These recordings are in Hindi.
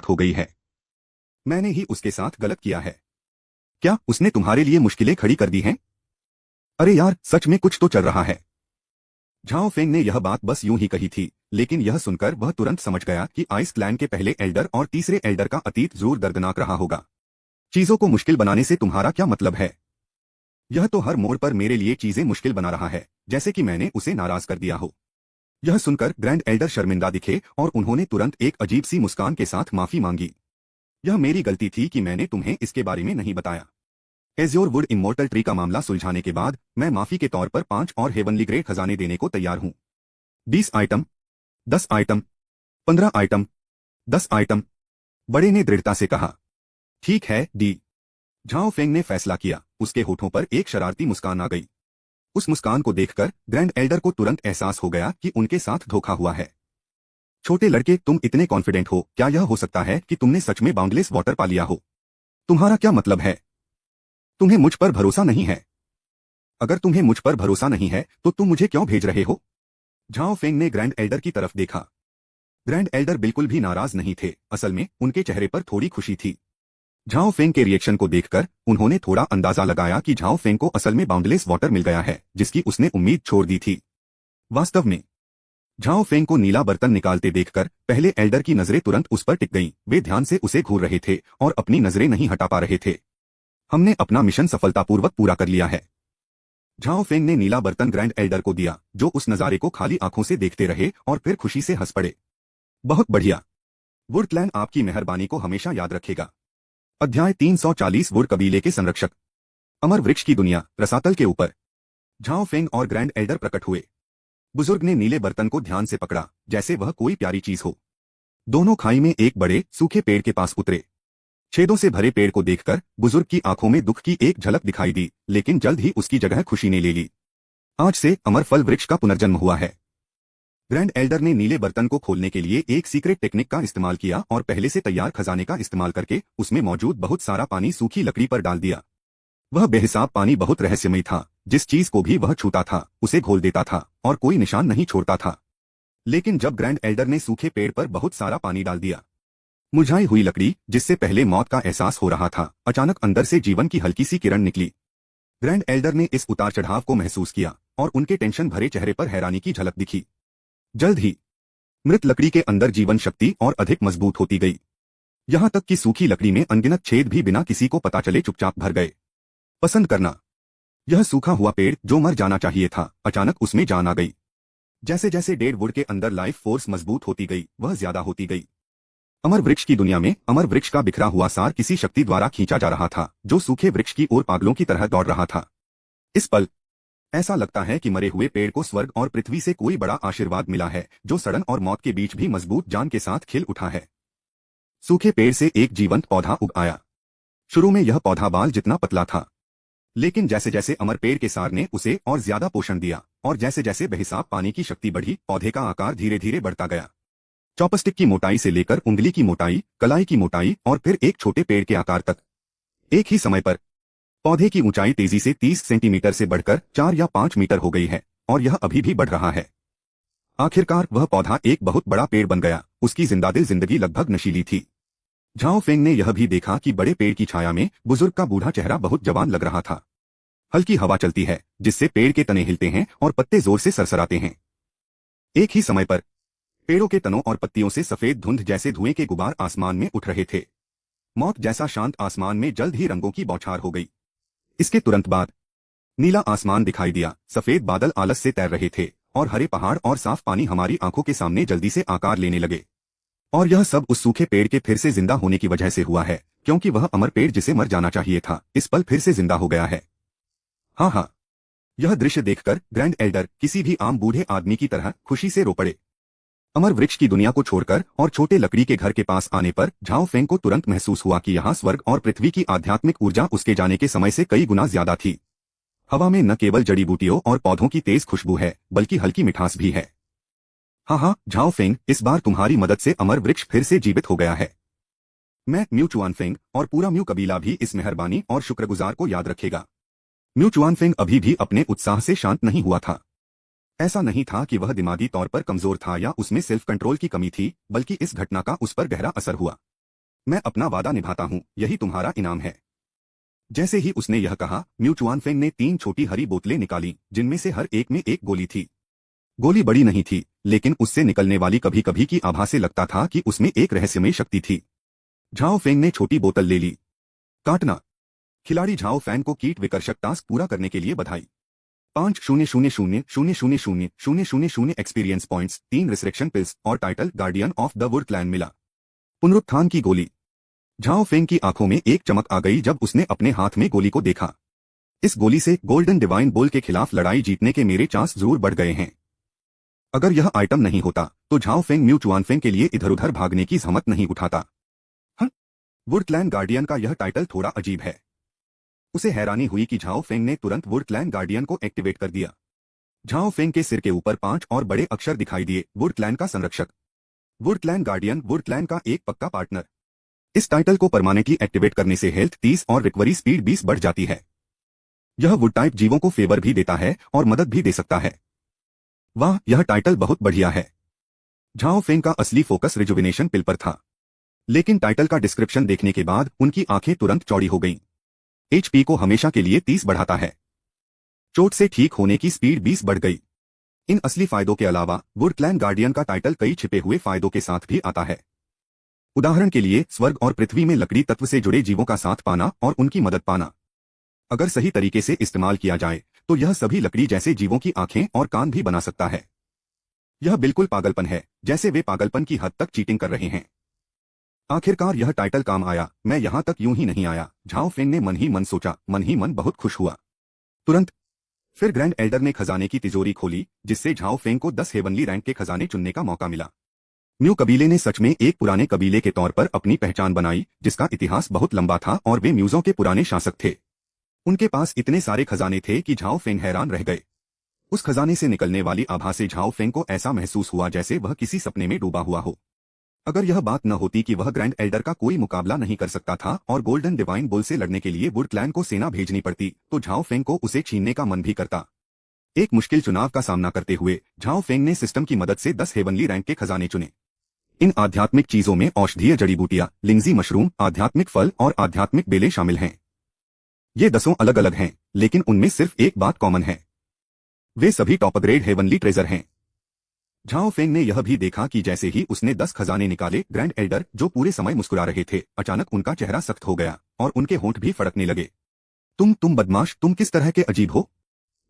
हो गई है। मैंने ही उसके साथ गलत किया है। क्या उसने तुम्हारे लिए मुश्किलें खड़ी कर दी हैं? अरे यार, सच में कुछ तो चल रहा है। झाओ फेंग ने यह बात बस यूं ही कही थी, लेकिन यह सुनकर वह तुरंत समझ गया कि आइस क्लैन के पहले एल्डर और तीसरे एल्डर का अतीत जरूर दर्दनाक रहा होगा। चीजों को मुश्किल बनाने से तुम्हारा क्या मतलब है? यह तो हर मोड़ पर मेरे लिए चीजें मुश्किल बना रहा है, जैसे कि मैंने उसे नाराज कर दिया हो। यह सुनकर ग्रैंड एल्डर शर्मिंदा दिखे और उन्होंने तुरंत एक अजीब सी मुस्कान के साथ माफी मांगी। यह मेरी गलती थी कि मैंने तुम्हें इसके बारे में नहीं बताया। एज्योर वुड इमोर्टल ट्री का मामला सुलझाने के बाद मैं माफी के तौर पर 5 और हेवनली ग्रेड खजाने देने को तैयार हूं। 20 आइटम, 10 आइटम, 15 आइटम, 10 आइटम, बड़े ने दृढ़ता से कहा। ठीक है डी। झाओ फेंग ने फैसला किया। उसके होठों पर एक शरारती मुस्कान आ गई। उस मुस्कान को देखकर ग्रैंड एल्डर को तुरंत एहसास हो गया कि उनके साथ धोखा हुआ है। छोटे लड़के, तुम इतने कॉन्फिडेंट हो, क्या यह हो सकता है कि तुमने सच में बाउंडलेस वाटर पा लिया हो? तुम्हारा क्या मतलब है? तुम्हें मुझ पर भरोसा नहीं है? अगर तुम्हें मुझ पर भरोसा नहीं है तो तुम मुझे क्यों भेज रहे हो? झाओ फेंग ने ग्रैंड एल्डर की तरफ देखा। ग्रैंड एल्डर बिल्कुल भी नाराज नहीं थे, असल में उनके चेहरे पर थोड़ी खुशी थी। झाओ फेंग के रिएक्शन को देखकर उन्होंने थोड़ा अंदाजा लगाया कि झाओ फेंग को असल में बाउंडलेस वाटर मिल गया है, जिसकी उसने उम्मीद छोड़ दी थी। वास्तव में झाओ फेंग को नीला बर्तन निकालते देखकर पहले एल्डर की नजरें तुरंत उस पर टिक गईं। वे ध्यान से उसे घूर रहे थे और अपनी नजरें नहीं हटा पा रहे थे। हमने अपना मिशन सफलतापूर्वक पूरा कर लिया है। झाओ फेंग ने नीला बर्तन ग्रैंड एल्डर को दिया, जो उस नजारे को खाली आंखों से देखते रहे और फिर खुशी से हंस पड़े। बहुत बढ़िया। वुड क्लैन आपकी मेहरबानी को हमेशा याद रखेगा। अध्याय 340 वुड कबीले के संरक्षक। अमर वृक्ष की दुनिया, रसातल के ऊपर झाओ फेंग और ग्रैंड एल्डर प्रकट हुए। बुजुर्ग ने नीले बर्तन को ध्यान से पकड़ा, जैसे वह कोई प्यारी चीज हो। दोनों खाई में एक बड़े सूखे पेड़ के पास उतरे। छेदों से भरे पेड़ को देखकर बुजुर्ग की आंखों में दुख की एक झलक दिखाई दी, लेकिन जल्द ही उसकी जगह खुशी ने ले ली। आज से अमर फल वृक्ष का पुनर्जन्म हुआ है। ग्रैंड एल्डर ने नीले बर्तन को खोलने के लिए एक सीक्रेट टेक्निक का इस्तेमाल किया और पहले से तैयार खजाने का इस्तेमाल करके उसमें मौजूद बहुत सारा पानी सूखी लकड़ी पर डाल दिया। वह बेहिसाब पानी बहुत रहस्यमय था। जिस चीज को भी वह छूता था उसे घोल देता था और कोई निशान नहीं छोड़ता था। लेकिन जब ग्रैंड एल्डर ने सूखे पेड़ पर बहुत सारा पानी डाल दिया, मुरझाई हुई लकड़ी, जिससे पहले मौत का एहसास हो रहा था, अचानक अंदर से जीवन की हल्की सी किरण निकली। ग्रैंड एल्डर ने इस उतार चढ़ाव को महसूस किया और उनके टेंशन भरे चेहरे पर हैरानी की झलक दिखी। जल्द ही मृत लकड़ी के अंदर जीवन शक्ति और अधिक मजबूत होती गई, यहां तक कि सूखी लकड़ी में अनगिनत छेद भी बिना किसी को पता चले चुपचाप भर गए। पसंद करना। यह सूखा हुआ पेड़ जो मर जाना चाहिए था, अचानक उसमें जान आ गई। जैसे जैसे डेड वुड के अंदर लाइफ फोर्स मजबूत होती गई, वह ज्यादा होती गई। अमर वृक्ष की दुनिया में अमर वृक्ष का बिखरा हुआ सार किसी शक्ति द्वारा खींचा जा रहा था, जो सूखे वृक्ष की ओर पागलों की तरह दौड़ रहा था। इस पल ऐसा लगता है कि मरे हुए पेड़ को स्वर्ग और पृथ्वी से कोई बड़ा आशीर्वाद मिला है, जो सड़न और मौत के बीच भी मजबूत जान के साथ खिल उठा है। सूखे पेड़ से एक जीवंत पौधा उग आया। शुरू में यह पौधा बाल जितना पतला था, लेकिन जैसे जैसे अमर पेड़ के सार ने उसे और ज्यादा पोषण दिया और जैसे जैसे बेहिसाब पानी की शक्ति बढ़ी, पौधे का आकार धीरे धीरे बढ़ता गया। चॉपस्टिक की मोटाई से लेकर उंगली की मोटाई, कलाई की मोटाई और फिर एक छोटे पेड़ के आकार तक। एक ही समय पर पौधे की ऊंचाई तेजी से 30 सेंटीमीटर से बढ़कर 4 या 5 मीटर हो गई है और यह अभी भी बढ़ रहा है। आखिरकार वह पौधा एक बहुत बड़ा पेड़ बन गया। उसकी जिंदादिल जिंदगी लगभग नशीली थी। झाओ फेंग ने यह भी देखा कि बड़े पेड़ की छाया में बुजुर्ग का बूढ़ा चेहरा बहुत जवान लग रहा था। हल्की हवा चलती है, जिससे पेड़ के तने हिलते हैं और पत्ते जोर से सरसराते हैं। एक ही समय पर पेड़ों के तनों और पत्तियों से सफेद धुंध जैसे धुएं के गुबार आसमान में उठ रहे थे। मौत जैसा शांत आसमान में जल्द ही रंगों की बौछार हो गई। इसके तुरंत बाद नीला आसमान दिखाई दिया, सफेद बादल आलस से तैर रहे थे और हरे पहाड़ और साफ पानी हमारी आंखों के सामने जल्दी से आकार लेने लगे। और यह सब उस सूखे पेड़ के फिर से जिंदा होने की वजह से हुआ है, क्योंकि वह अमर पेड़ जिसे मर जाना चाहिए था, इस पल फिर से जिंदा हो गया है। हाँ हाँ, यह दृश्य देखकर ग्रैंड एल्डर किसी भी आम बूढ़े आदमी की तरह खुशी से रो पड़े। अमर वृक्ष की दुनिया को छोड़कर और छोटे लकड़ी के घर के पास आने पर झाओ फेंग को तुरंत महसूस हुआ कि यहाँ स्वर्ग और पृथ्वी की आध्यात्मिक ऊर्जा उसके जाने के समय से कई गुना ज्यादा थी। हवा में न केवल जड़ी बूटियों और पौधों की तेज खुशबू है, बल्कि हल्की मिठास भी है। हाँ, झाओ फेंग, इस बार तुम्हारी मदद से अमर वृक्ष फिर से जीवित हो गया है। मैं म्यू चुआन फेंग और पूरा म्यू कबीला भी इस मेहरबानी और शुक्रगुजार को याद रखेगा। म्यू चुआन फेंग अभी भी अपने उत्साह से शांत नहीं हुआ था। ऐसा नहीं था कि वह दिमागी तौर पर कमजोर था या उसमें सेल्फ कंट्रोल की कमी थी, बल्कि इस घटना का उस पर गहरा असर हुआ। मैं अपना वादा निभाता हूँ, यही तुम्हारा इनाम है। जैसे ही उसने यह कहा, म्यू चुआनफेंग ने 3 छोटी हरी बोतलें निकाली, जिनमें से हर एक में एक गोली थी। गोली बड़ी नहीं थी, लेकिन उससे निकलने वाली कभी कभी की आभा से लगता था कि उसमें एक रहस्यमय शक्ति थी। झाओ फेंग ने छोटी बोतल ले ली। काटना। खिलाड़ी झाओ फैन को कीट विकर्षक टास्क पूरा करने के लिए बधाई। 5,000,000,000 एक्सपीरियंस पॉइंट्स, 3 रिसरेक्शन पिल्स और title guardian of the wood clan मिला। पुनरुत्थान की गोली। झाओ फेंग की आंखों में एक चमक आ गई जब उसने अपने हाथ में गोली को देखा। इस गोली से गोल्डन डिवाइन बुल के खिलाफ लड़ाई जीतने के मेरे चांस जरूर बढ़ गए हैं। अगर यह आइटम नहीं होता तो झाओ फेंग म्यू चुआनफेंग के लिए इधर उधर भागने की जहमत नहीं उठाता। वुड क्लैन गार्डियन का यह टाइटल थोड़ा अजीब है। उसे हैरानी हुई कि झाओ फेंग ने तुरंत वुड क्लैन गार्डियन को एक्टिवेट कर दिया। झाओ फेंग के सिर के ऊपर 5 और बड़े अक्षर दिखाई दिए, वुड क्लैन का संरक्षक। Would clan guardian, would clan का एक पक्का पार्टनर। इस टाइटल को परमानेंटली एक्टिवेट करने से हेल्थ 30 और रिकवरी स्पीड 20 बढ़ जाती है। यह वुड टाइप जीवों को फेवर भी देता है और मदद भी दे सकता है। वाह, यह टाइटल बहुत बढ़िया है। झाओ फेंग का असली फोकस रिजुविनेशन पिल पर था, लेकिन टाइटल का डिस्क्रिप्शन देखने के बाद उनकी आंखें तुरंत चौड़ी हो गईं। एचपी को हमेशा के लिए 30 बढ़ाता है। चोट से ठीक होने की स्पीड 20 बढ़ गई। इन असली फायदों के अलावा वुड क्लैन गार्डियन का टाइटल कई छिपे हुए फायदों के साथ भी आता है। उदाहरण के लिए स्वर्ग और पृथ्वी में लकड़ी तत्व से जुड़े जीवों का साथ पाना और उनकी मदद पाना। अगर सही तरीके से इस्तेमाल किया जाए तो यह सभी लकड़ी जैसे जीवों की आंखें और कान भी बना सकता है। यह बिल्कुल पागलपन है, जैसे वे पागलपन की हद तक चीटिंग कर रहे हैं। आखिरकार यह टाइटल काम आया, मैं यहां तक यूं ही नहीं आया, झाओ फेंग ने मन ही मन सोचा। मन ही मन बहुत खुश हुआ। तुरंत फिर ग्रैंड एल्डर ने खजाने की तिजोरी खोली, जिससे झाओ फेंग को 10 हेवनली रैंक के खजाने चुनने का मौका मिला। म्यू कबीले ने सच में एक पुराने कबीले के तौर पर अपनी पहचान बनाई, जिसका इतिहास बहुत लंबा था और वे म्यूजों के पुराने शासक थे। उनके पास इतने सारे खजाने थे कि झाओ फेंग हैरान रह गए। उस खजाने से निकलने वाली आभा से झाओ फेंग को ऐसा महसूस हुआ जैसे वह किसी सपने में डूबा हुआ हो। अगर यह बात न होती कि वह ग्रैंड एल्डर का कोई मुकाबला नहीं कर सकता था और गोल्डन डिवाइन बुल से लड़ने के लिए वुड क्लैन को सेना भेजनी पड़ती, तो झाओ फेंग को उसे छीनने का मन भी करता। एक मुश्किल चुनाव का सामना करते हुए झाओ फेंग ने सिस्टम की मदद से 10 हेवनली रैंक के खजाने चुने। इन आध्यात्मिक चीजों में औषधीय जड़ी बूटियां, लिंगजी मशरूम, आध्यात्मिक फल और आध्यात्मिक बेलें शामिल हैं। ये 10 अलग अलग हैं, लेकिन उनमें सिर्फ एक बात कॉमन है, वे सभी टॉप ग्रेड हेवनली ट्रेजर हैं। झाओ फेंग ने यह भी देखा कि जैसे ही उसने 10 खजाने निकाले, ग्रैंड एल्डर, जो पूरे समय मुस्कुरा रहे थे, अचानक उनका चेहरा सख्त हो गया और उनके होंठ भी फड़कने लगे। तुम बदमाश, तुम किस तरह के अजीब हो?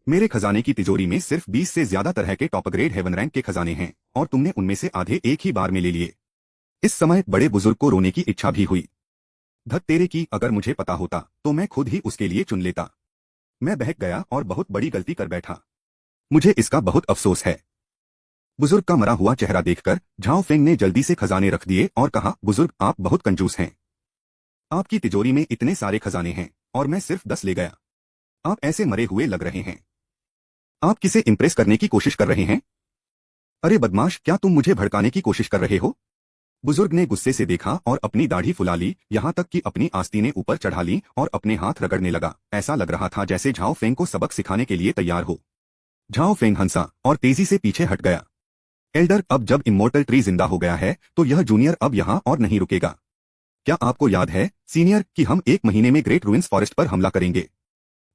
मेरे खजाने की तिजोरी में सिर्फ 20 से ज्यादा तरह के टॉप ग्रेड हेवन रैंक के खजाने हैं और तुमने उनमें से आधे एक ही बार में ले लिए। इस समय बड़े बुजुर्ग को रोने की इच्छा भी हुई। धत तेरे की, अगर मुझे पता होता तो मैं खुद ही उसके लिए चुन लेता। मैं बहक गया और बहुत बड़ी गलती कर बैठा। मुझे इसका बहुत अफसोस है। बुजुर्ग का मरा हुआ चेहरा देखकर झाओ फेंग ने जल्दी से खजाने रख दिए और कहा, बुजुर्ग, आप बहुत कंजूस हैं। आपकी तिजोरी में इतने सारे खजाने हैं और मैं सिर्फ 10 ले गया। आप ऐसे मरे हुए लग रहे हैं। आप किसे इंप्रेस करने की कोशिश कर रहे हैं? अरे बदमाश, क्या तुम मुझे भड़काने की कोशिश कर रहे हो? बुजुर्ग ने गुस्से से देखा और अपनी दाढ़ी फुला ली, यहाँ तक कि अपनी आस्तीनें ऊपर चढ़ा ली और अपने हाथ रगड़ने लगा। ऐसा लग रहा था जैसे झाओ फेंग को सबक सिखाने के लिए तैयार हो। झाओ फेंग हंसा और तेजी से पीछे हट गया। एल्डर, अब जब इमोर्टल ट्री जिंदा हो गया है तो यह जूनियर अब यहाँ और नहीं रुकेगा। क्या आपको याद है, सीनियर, कि हम 1 महीने में ग्रेट रूइंस फॉरेस्ट पर हमला करेंगे?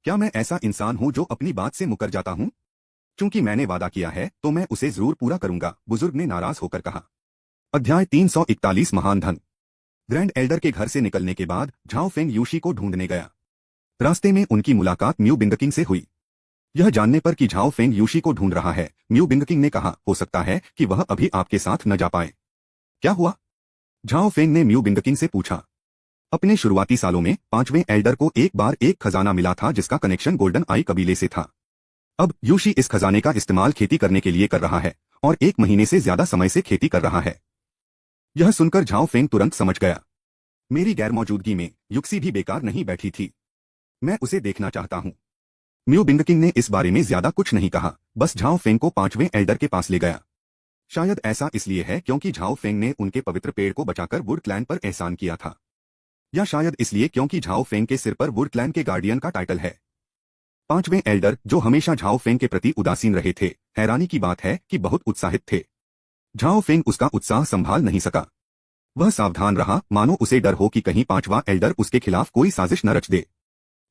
क्या मैं ऐसा इंसान हूँ जो अपनी बात से मुकर जाता हूँ? चूंकि मैंने वादा किया है तो मैं उसे जरूर पूरा करूंगा, बुजुर्ग ने नाराज होकर कहा। अध्याय 341 महान धन। ग्रैंड एल्डर के घर से निकलने के बाद झाओ फेंग यूशी को ढूंढने गया। रास्ते में उनकी मुलाकात म्यू बिंगकिंग से हुई। यह जानने पर कि झाओ फेंग यूशी को ढूंढ रहा है, म्यू बिंगकिंग ने कहा, हो सकता है कि वह अभी आपके साथ न जा पाए। क्या हुआ? झाओ फेंग ने म्यू बिंगकिंग से पूछा। अपने शुरुआती सालों में 5वें एल्डर को एक बार एक खजाना मिला था जिसका कनेक्शन गोल्डन आई कबीले से था। अब यूशी इस खजाने का इस्तेमाल खेती करने के लिए कर रहा है और 1 महीने से ज्यादा समय से खेती कर रहा है। यह सुनकर झाओ फेंग तुरंत समझ गया। मेरी गैरमौजूदगी में युक्सी भी बेकार नहीं बैठी थी। मैं उसे देखना चाहता हूं। म्यू बिंगकिंग ने इस बारे में ज्यादा कुछ नहीं कहा, बस झाओ फेंग को 5वें एल्डर के पास ले गया। शायद ऐसा इसलिए है क्योंकि झाओ फेंग ने उनके पवित्र पेड़ को बचाकर वुड क्लैन पर एहसान किया था, या शायद इसलिए क्योंकि झाओ फेंग के सिर पर वुड क्लैन के गार्डियन का टाइटल है। 5वें एल्डर, जो हमेशा झाओ फेंग के प्रति उदासीन रहे थे, हैरानी की बात है कि बहुत उत्साहित थे। झाओ फेंग उसका उत्साह संभाल नहीं सका। वह सावधान रहा, मानो उसे डर हो कि कहीं पांचवा एल्डर उसके खिलाफ कोई साजिश न रच दे।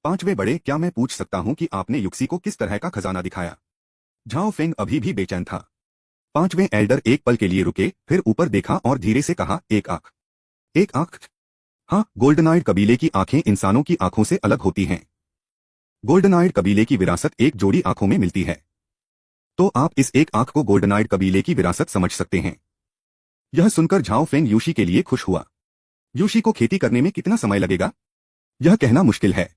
पांचवें बड़े, क्या मैं पूछ सकता हूं कि आपने युक्सी को किस तरह का खजाना दिखाया? झाओ फेंग अभी भी बेचैन था। पांचवें एल्डर एक पल के लिए रुके, फिर ऊपर देखा और धीरे से कहा, एक आंख। एक आंख? हाँ, गोल्डनाइड कबीले की आंखें इंसानों की आंखों से अलग होती हैं। गोल्डनाइड कबीले की विरासत एक जोड़ी आंखों में मिलती है। तो आप इस एक आंख को गोल्डनाइड कबीले की विरासत समझ सकते हैं। यह सुनकर झाओ फेंग यूशी के लिए खुश हुआ। यूशी को खेती करने में कितना समय लगेगा? यह कहना मुश्किल है।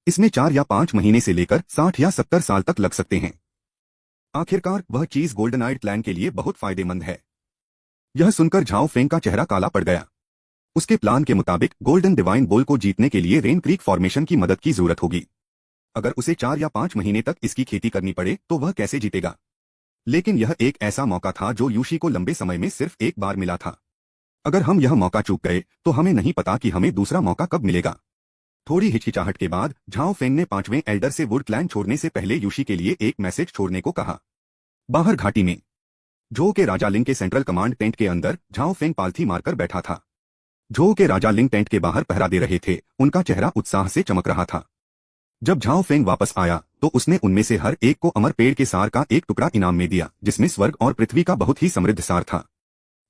इसमें 4 या 5 महीने से लेकर 60 या 70 साल तक लग सकते हैं। आखिरकार वह चीज गोल्डनाइड क्लैन के लिए बहुत फायदेमंद है। यह सुनकर झाओ फेंग का चेहरा काला पड़ गया। उसके प्लान के मुताबिक गोल्डन डिवाइन बोल को जीतने के लिए रेन क्रीक फॉर्मेशन की मदद की जरूरत होगी। अगर उसे 4 या 5 महीने तक इसकी खेती करनी पड़े तो वह कैसे जीतेगा? लेकिन यह एक ऐसा मौका था जो यूशी को लंबे समय में सिर्फ एक बार मिला था। अगर हम यह मौका चूक गए तो हमें नहीं पता कि हमें दूसरा मौका कब मिलेगा। थोड़ी हिचकिचाहट के बाद झाओ फेंग ने पांचवें एल्डर से वुड क्लैन छोड़ने से पहले यूशी के लिए एक मैसेज छोड़ने को कहा। बाहर घाटी में झो के राजा लिंग के सेंट्रल कमांड टेंट के अंदर झाओ फेंग पालथी मारकर बैठा था। झो के राजा लिंग टेंट के बाहर पहरा दे रहे थे, उनका चेहरा उत्साह से चमक रहा था। जब झाओ फेंग वापस आया तो उसने उनमें से हर एक को अमर पेड़ के सार का एक टुकड़ा इनाम में दिया, जिसमें स्वर्ग और पृथ्वी का बहुत ही समृद्ध सार था।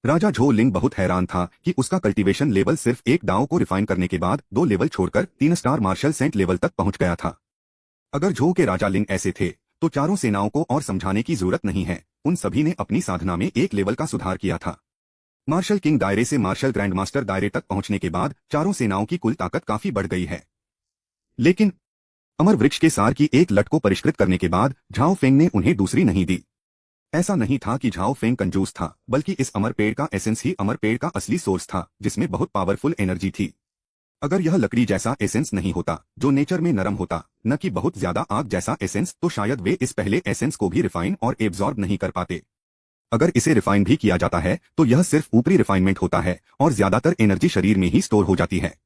राजा झो लिंग बहुत हैरान था कि उसका कल्टीवेशन लेवल सिर्फ एक दाव को रिफाइन करने के बाद 2 लेवल छोड़कर 3 स्टार मार्शल सेंट लेवल तक पहुंच गया था। अगर झो के राजा लिंग ऐसे थे तो चारों सेनाओं को और समझाने की जरूरत नहीं है, उन सभी ने अपनी साधना में एक लेवल का सुधार किया था। मार्शल किंग दायरे से मार्शल ग्रैंडमास्टर दायरे तक पहुंचने के बाद चारों सेनाओं की कुल ताकत काफी बढ़ गई है। लेकिन अमर वृक्ष के सार की एक लट को परिष्कृत करने के बाद झाओ फेंग ने उन्हें दूसरी नहीं दी। ऐसा नहीं था कि झाओ फेंग कंजूस था, बल्कि इस अमर पेड़ का एसेंस ही अमर पेड़ का असली सोर्स था, जिसमें बहुत पावरफुल एनर्जी थी। अगर यह लकड़ी जैसा एसेंस नहीं होता जो नेचर में नरम होता, न कि बहुत ज्यादा आग जैसा एसेंस, तो शायद वे इस पहले एसेंस को भी रिफाइन और एब्जॉर्ब नहीं कर पाते। अगर इसे रिफाइन भी किया जाता है तो यह सिर्फ ऊपरी रिफाइनमेंट होता है और ज्यादातर एनर्जी शरीर में ही स्टोर हो जाती है।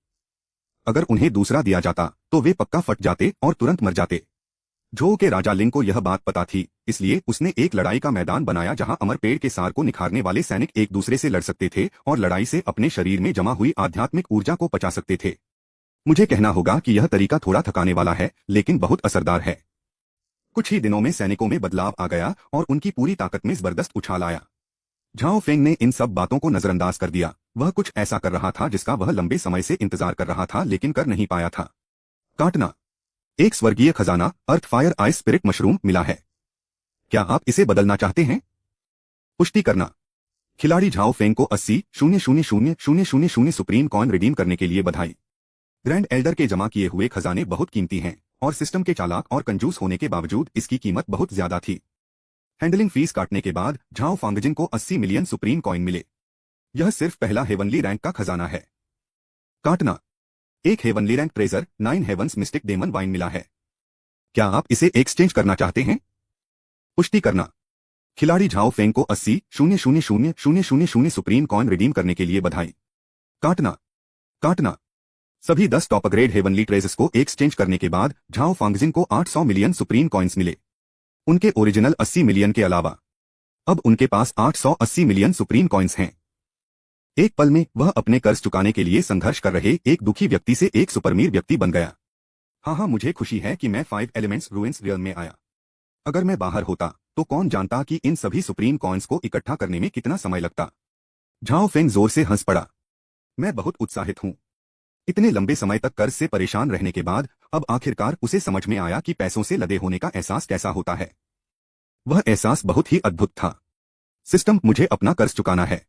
अगर उन्हें दूसरा दिया जाता तो वे पक्का फट जाते और तुरंत मर जाते। झो के राजा लिंग को यह बात पता थी, इसलिए उसने एक लड़ाई का मैदान बनाया जहां अमर पेड़ के सार को निखारने वाले सैनिक एक दूसरे से लड़ सकते थे और लड़ाई से अपने शरीर में जमा हुई आध्यात्मिक ऊर्जा को पचा सकते थे। मुझे कहना होगा कि यह तरीका थोड़ा थकाने वाला है, लेकिन बहुत असरदार है। कुछ ही दिनों में सैनिकों में बदलाव आ गया और उनकी पूरी ताकत में जबरदस्त उछाल आया। झाओ फेंग ने इन सब बातों को नजरअंदाज कर दिया। वह कुछ ऐसा कर रहा था जिसका वह लंबे समय से इंतजार कर रहा था लेकिन कर नहीं पाया था। काटना। एक स्वर्गीय खजाना अर्थ फायर आइस स्पिरिट मशरूम मिला है। क्या आप इसे बदलना चाहते हैं? पुष्टि करना। खिलाड़ी झाओ फेंग को 80,000,000 सुप्रीम कॉइन रिडीम करने के लिए बधाई। ग्रैंड एल्डर के जमा किए हुए खजाने बहुत कीमती हैं और सिस्टम के चालाक और कंजूस होने के बावजूद इसकी कीमत बहुत ज्यादा थी। हैंडलिंग फीस काटने के बाद झाओ फांगजिन को 80 मिलियन सुप्रीम कॉइन मिले। यह सिर्फ पहला हेवनली रैंक का खजाना है। काटना। एक heavenly rank treasure 9 heavens mystic demon wine मिला है। क्या आप इसे एक्सचेंज करना चाहते हैं? पुष्टि करना। खिलाड़ी झाओ फेंग को 80,000,000 सुप्रीम कॉइन रिडीम करने के लिए बधाई। काटना। काटना। सभी 10 टॉप ग्रेड हेवनली ट्रेजर्स को एक्सचेंज करने के बाद झाओ फांगजिन को 800 मिलियन सुप्रीम कॉइन्स मिले। उनके ओरिजिनल 80 मिलियन के अलावा अब उनके पास 880 मिलियन सुप्रीम कॉइन्स हैं। एक पल में वह अपने कर्ज चुकाने के लिए संघर्ष कर रहे एक दुखी व्यक्ति से एक सुपरमीर व्यक्ति बन गया। हाँ, मुझे खुशी है कि मैं 5 एलिमेंट्स रूइंस रियल में आया। अगर मैं बाहर होता तो कौन जानता कि इन सभी सुप्रीम कॉइन्स को इकट्ठा करने में कितना समय लगता। झाओ फेंग जोर से हंस पड़ा। मैं बहुत उत्साहित हूँ। इतने लंबे समय तक कर्ज से परेशान रहने के बाद अब आखिरकार उसे समझ में आया कि पैसों से लदे होने का एहसास कैसा होता है। वह एहसास बहुत ही अद्भुत था। सिस्टम, मुझे अपना कर्ज चुकाना है।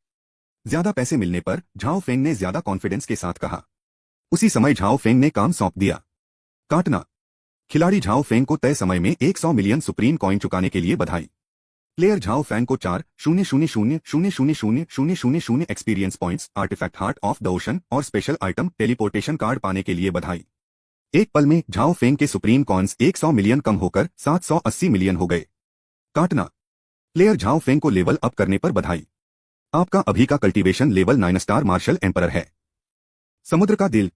ज्यादा पैसे मिलने पर झाओ फेंग ने ज्यादा कॉन्फिडेंस के साथ कहा। उसी समय झाओ फेंग ने काम सौंप दिया। काटना। खिलाड़ी झाओ फेंग को तय समय में 100 मिलियन सुप्रीम कॉइन चुकाने के लिए बधाई। प्लेयर झाओ फेंग को 4,000,000,000 experience points, artifact heart of the ocean और स्पेशल आइटम टेलीपोर्टेशन कार्ड पाने के लिए बधाई। एक पल में झाओ फेंग के सुप्रीम कॉइन्स 100 मिलियन कम होकर 780 मिलियन हो गए। काटना। प्लेयर झाओ फेंग को लेवल अप करने पर बधाई। आपका अभी का cultivation level 9 star martial emperor है। समुद्र का दिल।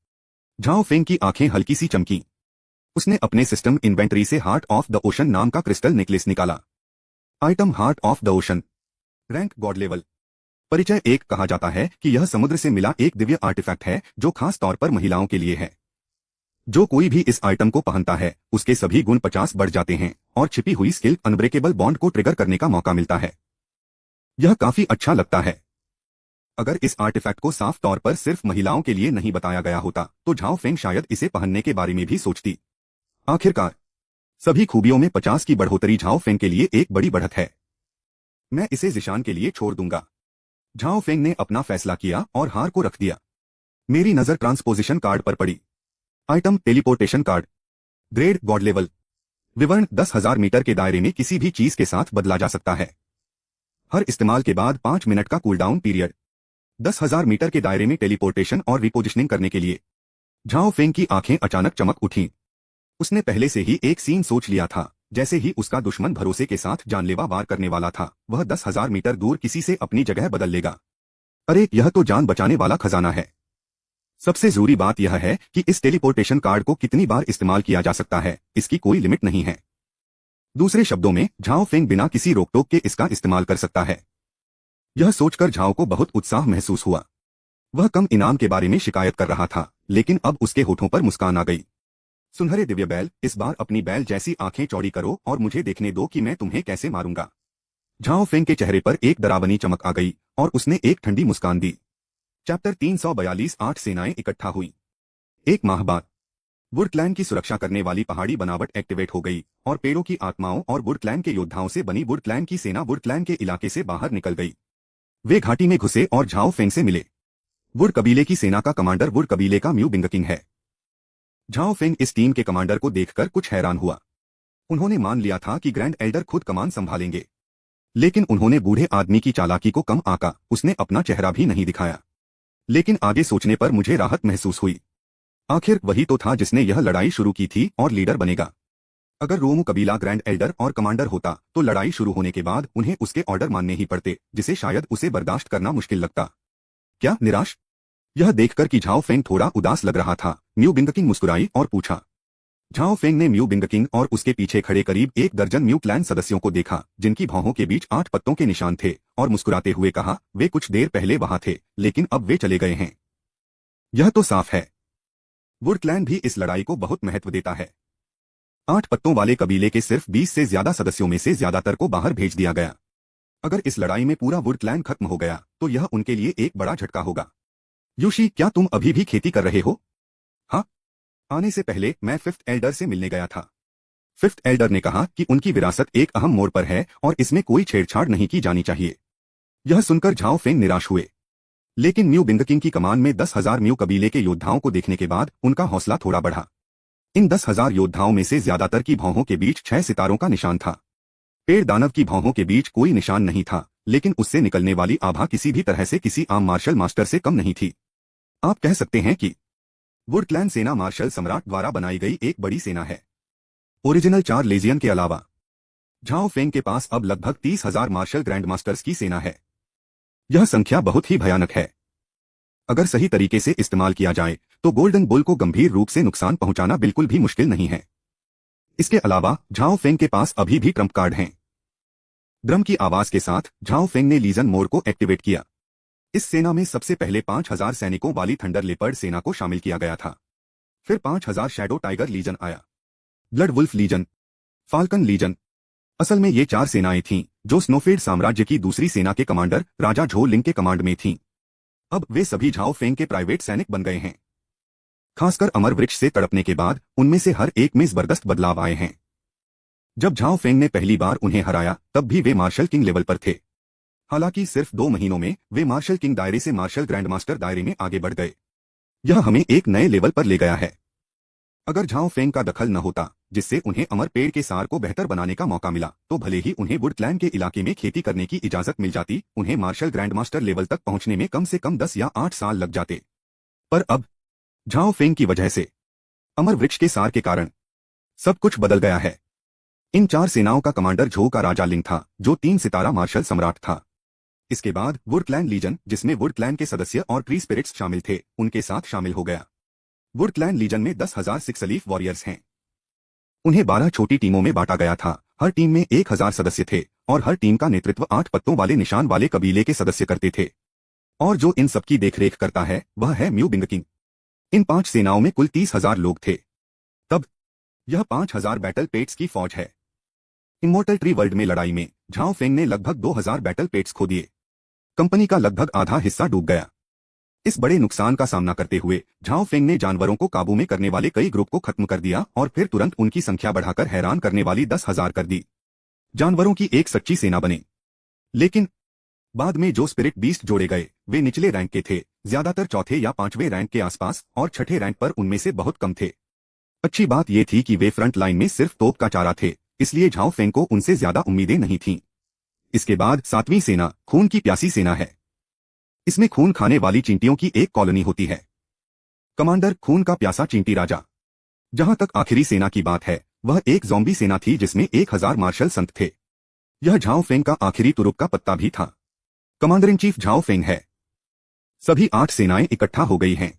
झाओ फेंग की आंखें हल्की सी चमकी। उसने अपने सिस्टम इन्वेंटरी से हार्ट ऑफ द ओशन नाम का क्रिस्टल नेकलेस निकाला। Item heart of the ocean. Rank God level. परिचय एक कहा जाता है कि यह समुद्र से मिला एक दिव्य आर्टिफैक्ट है जो खास तौर पर महिलाओं के लिए है। जो कोई भी इस आइटम को पहनता है उसके सभी गुण 50 बढ़ जाते हैं और छिपी हुई स्किल अनब्रेकेबल बॉन्ड को ट्रिगर करने का मौका मिलता है। यह काफी अच्छा लगता है। अगर इस आर्टिफैक्ट को साफ तौर पर सिर्फ महिलाओं के लिए नहीं बताया गया होता तो झाओ फेंग शायद इसे पहनने के बारे में भी सोचती। आखिरकार सभी खूबियों में 50 की बढ़ोतरी झाओ फेंग के लिए एक बड़ी बढ़त है। मैं इसे जिशान के लिए छोड़ दूंगा। झाओ फेंग ने अपना फैसला किया और हार को रख दिया। मेरी नजर ट्रांसपोजिशन कार्ड पर पड़ी। Item teleportation card. Grade God level. विवरण 10,000 मीटर के दायरे में किसी भी चीज के साथ बदला जा सकता है। हर इस्तेमाल के बाद 5 मिनट का कूलडाउन पीरियड। 10,000 मीटर के दायरे में टेलीपोर्टेशन और रिपोजिशनिंग करने के लिए। झाओ फेंग की आंखें अचानक चमक उठीं। उसने पहले से ही एक सीन सोच लिया था। जैसे ही उसका दुश्मन भरोसे के साथ जानलेवा वार करने वाला था वह 10,000 मीटर दूर किसी से अपनी जगह बदल लेगा। अरे यह तो जान बचाने वाला खजाना है। सबसे जरूरी बात यह है कि इस टेलीपोर्टेशन कार्ड को कितनी बार इस्तेमाल किया जा सकता है, इसकी कोई लिमिट नहीं है। दूसरे शब्दों में झाओ फेंग बिना किसी रोक टोक के इसका इस्तेमाल कर सकता है। यह सोचकर झाओ को बहुत उत्साह महसूस हुआ। वह कम इनाम के बारे में शिकायत कर रहा था लेकिन अब उसके होठों पर मुस्कान आ गई। सुनहरे दिव्य बैल, इस बार अपनी बैल जैसी आंखें चौड़ी करो और मुझे देखने दो कि मैं तुम्हें कैसे मारूंगा। झाओ फेंग के चेहरे पर एक डरावनी चमक आ गई और उसने एक ठंडी मुस्कान दी। चैप्टर 342 8 सेनाएं इकट्ठा हुई। एक माह बाद वुड क्लैन की सुरक्षा करने वाली पहाड़ी बनावट एक्टिवेट हो गई और पेड़ों की आत्माओं और वुड क्लैन के योद्धाओं से बनी वुड क्लैन की सेना वुड क्लैन के इलाके से बाहर निकल गई। वे घाटी में घुसे और झाओ फेंग से मिले। वुड कबीले की सेना का कमांडर वुड कबीले का म्यू बिंगकिंग है। झाओ फेंग इस टीम के कमांडर को देखकर कुछ हैरान हुआ। उन्होंने मान लिया था कि ग्रैंड एल्डर खुद कमान संभालेंगे, लेकिन उन्होंने बूढ़े आदमी की चालाकी को कम आंका। उसने अपना चेहरा भी नहीं दिखाया। लेकिन आगे सोचने पर मुझे राहत महसूस हुई। आखिर वही तो था जिसने यह लड़ाई शुरू की थी और लीडर बनेगा। अगर रोमू कबीला ग्रैंड एल्डर और कमांडर होता तो लड़ाई शुरू होने के बाद उन्हें उसके ऑर्डर मानने ही पड़ते, जिसे शायद उसे बर्दाश्त करना मुश्किल लगता। क्या निराश? यह देखकर कि झाओ फेंग थोड़ा उदास लग रहा था, म्यू बिंगकिंग मुस्कुराई और पूछा। झाओ फेंग ने म्यू बिंगकिंग और उसके पीछे खड़े करीब 1 दर्जन म्यू क्लैन सदस्यों को देखा जिनकी भौहों के बीच 8 पत्तों के निशान थे और मुस्कुराते हुए कहा, वे कुछ देर पहले वहां थे लेकिन अब वे चले गए हैं। यह तो साफ है वुड क्लैन भी इस लड़ाई को बहुत महत्व देता है। 8 पत्तों वाले कबीले के सिर्फ 20 से ज्यादा सदस्यों में से ज्यादातर को बाहर भेज दिया गया। अगर इस लड़ाई में पूरा वुड क्लैन खत्म हो गया तो यह उनके लिए एक बड़ा झटका होगा। यूशी, क्या तुम अभी भी खेती कर रहे हो? हाँ, आने से पहले मैं 5th एल्डर से मिलने गया था। 5th एल्डर ने कहा कि उनकी विरासत एक अहम मोड़ पर है और इसमें कोई छेड़छाड़ नहीं की जानी चाहिए। यह सुनकर झाओ फेंग निराश हुए, लेकिन म्यू बिंगकिंग की कमान में 10,000 म्यू कबीले के योद्धाओं को देखने के बाद उनका हौसला थोड़ा बढ़ा। इन 10,000 योद्धाओं में से ज्यादातर की भौहों के बीच 6 सितारों का निशान था। पेड़ दानव की भौहों के बीच कोई निशान नहीं था, लेकिन उससे निकलने वाली आभा किसी भी तरह से किसी आम मार्शल मास्टर से कम नहीं थी। आप कह सकते हैं कि वुड क्लैन सेना मार्शल सम्राट द्वारा बनाई गई एक बड़ी सेना है। ओरिजिनल 4 लेजियन के अलावा झाओ फेंग के पास अब लगभग 30,000 मार्शल ग्रैंड मास्टर्स की सेना है। यह संख्या बहुत ही भयानक है। अगर सही तरीके से इस्तेमाल किया जाए तो गोल्डन बुल को गंभीर रूप से नुकसान पहुंचाना बिल्कुल भी मुश्किल नहीं है। इसके अलावा झाओ फेंग के पास अभी भी ट्रम्प कार्ड हैं। ड्रम की आवाज के साथ झाओ फेंग ने लीजन मोड को एक्टिवेट किया। इस सेना में सबसे पहले 5,000 सैनिकों वाली थंडर लेपर्ड सेना को शामिल किया गया था। फिर 5,000 शैडो टाइगर लीजन आया, blood wolf legion, falcon legion. असल में ये 4 सेनाएं थीं जो स्नोफेड साम्राज्य की दूसरी सेना के कमांडर राजा झो लिंग के कमांड में थीं। अब वे सभी झाओ फेंग के प्राइवेट सैनिक बन गए हैं। खासकर अमर वृक्ष से तड़पने के बाद उनमें से हर एक में जबरदस्त बदलाव आए हैं। जब झाओ फेंग ने पहली बार उन्हें हराया तब भी वे मार्शल किंग लेवल पर थे। हालांकि सिर्फ 2 महीनों में वे मार्शल किंग दायरे से मार्शल ग्रैंड मास्टर दायरे में आगे बढ़ गए। यह हमें एक नए लेवल पर ले गया है। अगर झाओ फेंग का दखल न होता, जिससे उन्हें अमर पेड़ के सार को बेहतर बनाने का मौका मिला, तो भले ही उन्हें वुड क्लैन के इलाके में खेती करने की इजाजत मिल जाती, उन्हें मार्शल ग्रैंड मास्टर लेवल तक पहुंचने में कम से कम 10 या 8 साल लग जाते। पर अब झाओ फेंग की वजह से, अमर वृक्ष के सार के कारण सब कुछ बदल गया है। इन 4 सेनाओं का कमांडर झो का राजा लिंग था, जो 3 सितारा मार्शल सम्राट था। इसके बाद वुड क्लैन लीजन, जिसमें वुड क्लैन के सदस्य और ट्री स्पिरिट्स शामिल थे, उनके साथ शामिल हो गया। वुड क्लैन लीजन में 10,000 सिक्सलीफ वॉरियर्स हैं। उन्हें 12 छोटी टीमों में बांटा गया था। हर टीम में 1,000 सदस्य थे और हर टीम का नेतृत्व 8 पत्तों वाले निशान वाले कबीले के सदस्य करते थे। और जो इन सबकी देखरेख करता है वह है म्यू बिंग किंग। इन 5 सेनाओं में कुल 30,000 लोग थे। तब यह 5,000 बैटल पेट्स की फौज है। इमोर्टल ट्री वर्ल्ड में लड़ाई में झाओ फेंग ने लगभग 2,000 बैटल पेट्स खो दिए। कंपनी का लगभग आधा हिस्सा डूब गया। इस बड़े नुकसान का सामना करते हुए झाओ फेंग ने जानवरों को काबू में करने वाले कई ग्रुप को खत्म कर दिया और फिर तुरंत उनकी संख्या बढ़ाकर हैरान करने वाली 10,000 कर दी। जानवरों की एक सच्ची सेना बने। लेकिन बाद में जो स्पिरिट बीस्ट जोड़े गए वे निचले रैंक के थे, ज्यादातर चौथे या 5वें रैंक के आसपास, और छठे रैंक पर उनमें से बहुत कम थे। अच्छी बात यह थी कि वे फ्रंट लाइन में सिर्फ तोप का चारा थे, इसलिए झाओ फेंग को उनसे ज्यादा उम्मीदें नहीं थीं। इसके बाद 7वीं सेना खून की प्यासी सेना है। इसमें खून खाने वाली चींटियों की एक कॉलोनी होती है। कमांडर खून का प्यासा चींटी राजा। जहां तक आखिरी सेना की बात है वह एक ज़ॉम्बी सेना थी जिसमें 1,000 मार्शल संत थे। यह झाओ फेंग का आखिरी तुरुप का पत्ता भी था। Commander in chief Zhao Feng है। सभी 8 सेनाएं इकट्ठा हो गई हैं।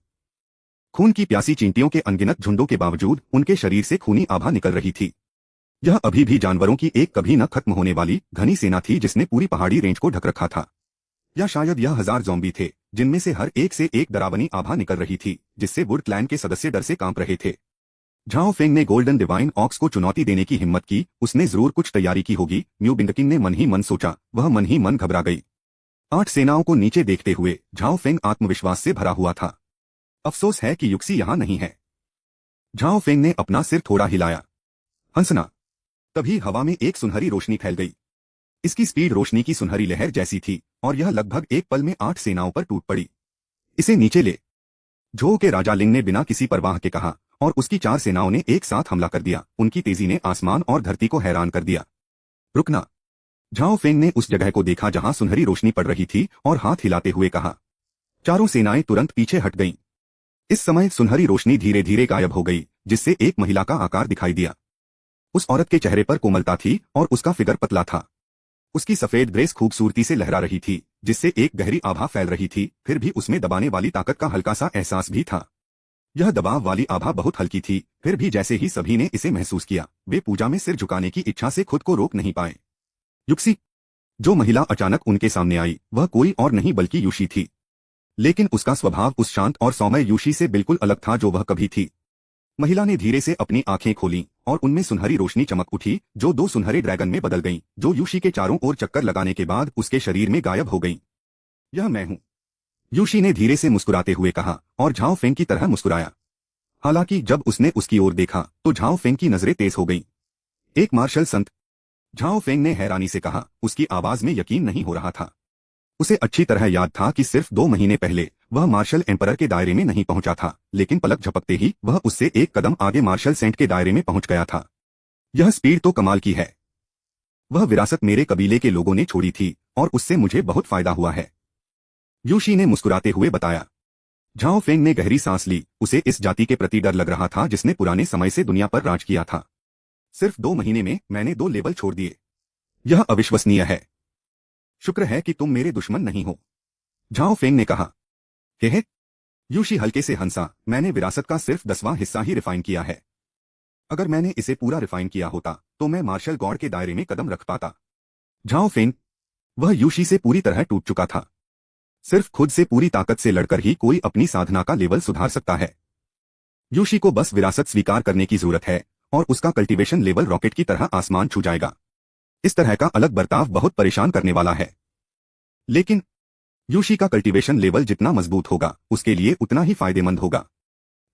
खून की प्यासी चींटियों के अनगिनत झुंडों के बावजूद उनके शरीर से खूनी आभा निकल रही थी। यह अभी भी जानवरों की एक कभी न खत्म होने वाली घनी सेना थी जिसने पूरी पहाड़ी रेंज को ढक रखा था। या शायद यह 1000 ज़ॉम्बी थे जिनमें से हर एक से एक डरावनी आभा निकल रही थी जिससे वुड क्लैन के सदस्य डर से कांप रहे थे। झाओ फेंग ने गोल्डन डिवाइन ऑक्स को चुनौती देने की हिम्मत की। उसने जरूर कुछ तैयारी की होगी, म्यू बिंग किंग ने मन ही मन सोचा। वह मन ही मन घबरा गई। 8 सेनाओं को नीचे देखते हुए झाओ फेंग आत्मविश्वास से भरा हुआ था। अफसोस है कि युक्सी यहां नहीं है। झाओ फेंग ने अपना सिर थोड़ा हिलाया। हंसना। तभी हवा में एक सुनहरी रोशनी फैल गई। इसकी स्पीड रोशनी की सुनहरी लहर जैसी थी और यह लगभग एक पल में 8 सेनाओं पर टूट पड़ी। इसे नीचे ले। झो के राजा लिंग ने बिना किसी परवाह के कहा और उसकी 4 सेनाओं ने एक साथ हमला कर दिया। उनकी तेजी ने आसमान और धरती को हैरान कर दिया। रुकना। झाओ फेंग ने उस जगह को देखा जहां सुनहरी रोशनी पड़ रही थी और हाथ हिलाते हुए कहा। चारों सेनाएं तुरंत पीछे हट गईं। इस समय सुनहरी रोशनी धीरे धीरे गायब हो गई जिससे एक महिला का आकार दिखाई दिया। उस औरत के चेहरे पर कोमलता थी और उसका फिगर पतला था। उसकी सफेद ड्रेस खूबसूरती से लहरा रही थी जिससे एक गहरी आभा फैल रही थी, फिर भी उसमें दबाने वाली ताकत का हल्का सा एहसास भी था। यह दबाव वाली आभा बहुत हल्की थी, फिर भी जैसे ही सभी ने इसे महसूस किया वे पूजा में सिर झुकाने की इच्छा से खुद को रोक नहीं पाए। युक्सी। जो महिला अचानक उनके सामने आई वह कोई और नहीं बल्कि यूशी थी। लेकिन उसका स्वभाव उस शांत और सौम्य यूशी से बिल्कुल अलग था जो वह कभी थी। महिला ने धीरे से अपनी आंखें खोलीं और उनमें सुनहरी रोशनी चमक उठी जो 2 सुनहरे ड्रैगन में बदल गईं, जो यूशी के चारों ओर चक्कर लगाने के बाद उसके शरीर में गायब हो गईं। यह मैं हूं। यूशी ने धीरे से मुस्कुराते हुए कहा और झाओ फेंग की तरह मुस्कुराया। हालांकि जब उसने उसकी ओर देखा तो झाओ फेंग की नजरें तेज हो गईं। एक मार्शल संत। झाओ फेंग ने हैरानी से कहा। उसकी आवाज में यकीन नहीं हो रहा था। उसे अच्छी तरह याद था कि सिर्फ 2 महीने पहले वह मार्शल एम्परर के दायरे में नहीं पहुंचा था, लेकिन पलक झपकते ही वह उससे एक कदम आगे मार्शल सेंट के दायरे में पहुंच गया था। यह स्पीड तो कमाल की है। वह विरासत मेरे कबीले के लोगों ने छोड़ी थी और उससे मुझे बहुत फायदा हुआ है, यूशी ने मुस्कुराते हुए बताया। झाओ फेंग ने गहरी सांस ली। उसे इस जाति के प्रति डर लग रहा था जिसने पुराने समय से दुनिया पर राज किया था। सिर्फ 2 महीने में मैंने 2 लेवल छोड़ दिए। यह अविश्वसनीय है। शुक्र है कि तुम मेरे दुश्मन नहीं हो, झाओ फेंग ने कहा। हे यूशी हल्के से हंसा। मैंने विरासत का सिर्फ 10वां हिस्सा ही रिफाइन किया है। अगर मैंने इसे पूरा रिफाइन किया होता तो मैं मार्शल गॉड के दायरे में कदम रख पाता। Zhao Feng. वह यूशी से पूरी तरह टूट चुका था। सिर्फ खुद से पूरी ताकत से लड़कर ही कोई अपनी साधना का लेवल सुधार सकता है। यूशी को बस विरासत स्वीकार करने की जरूरत है और उसका कल्टीवेशन लेवल रॉकेट की तरह आसमान छू जाएगा। इस तरह का अलग बर्ताव बहुत परेशान करने वाला है। लेकिन यूशी का कल्टीवेशन लेवल जितना मजबूत होगा उसके लिए उतना ही फायदेमंद होगा।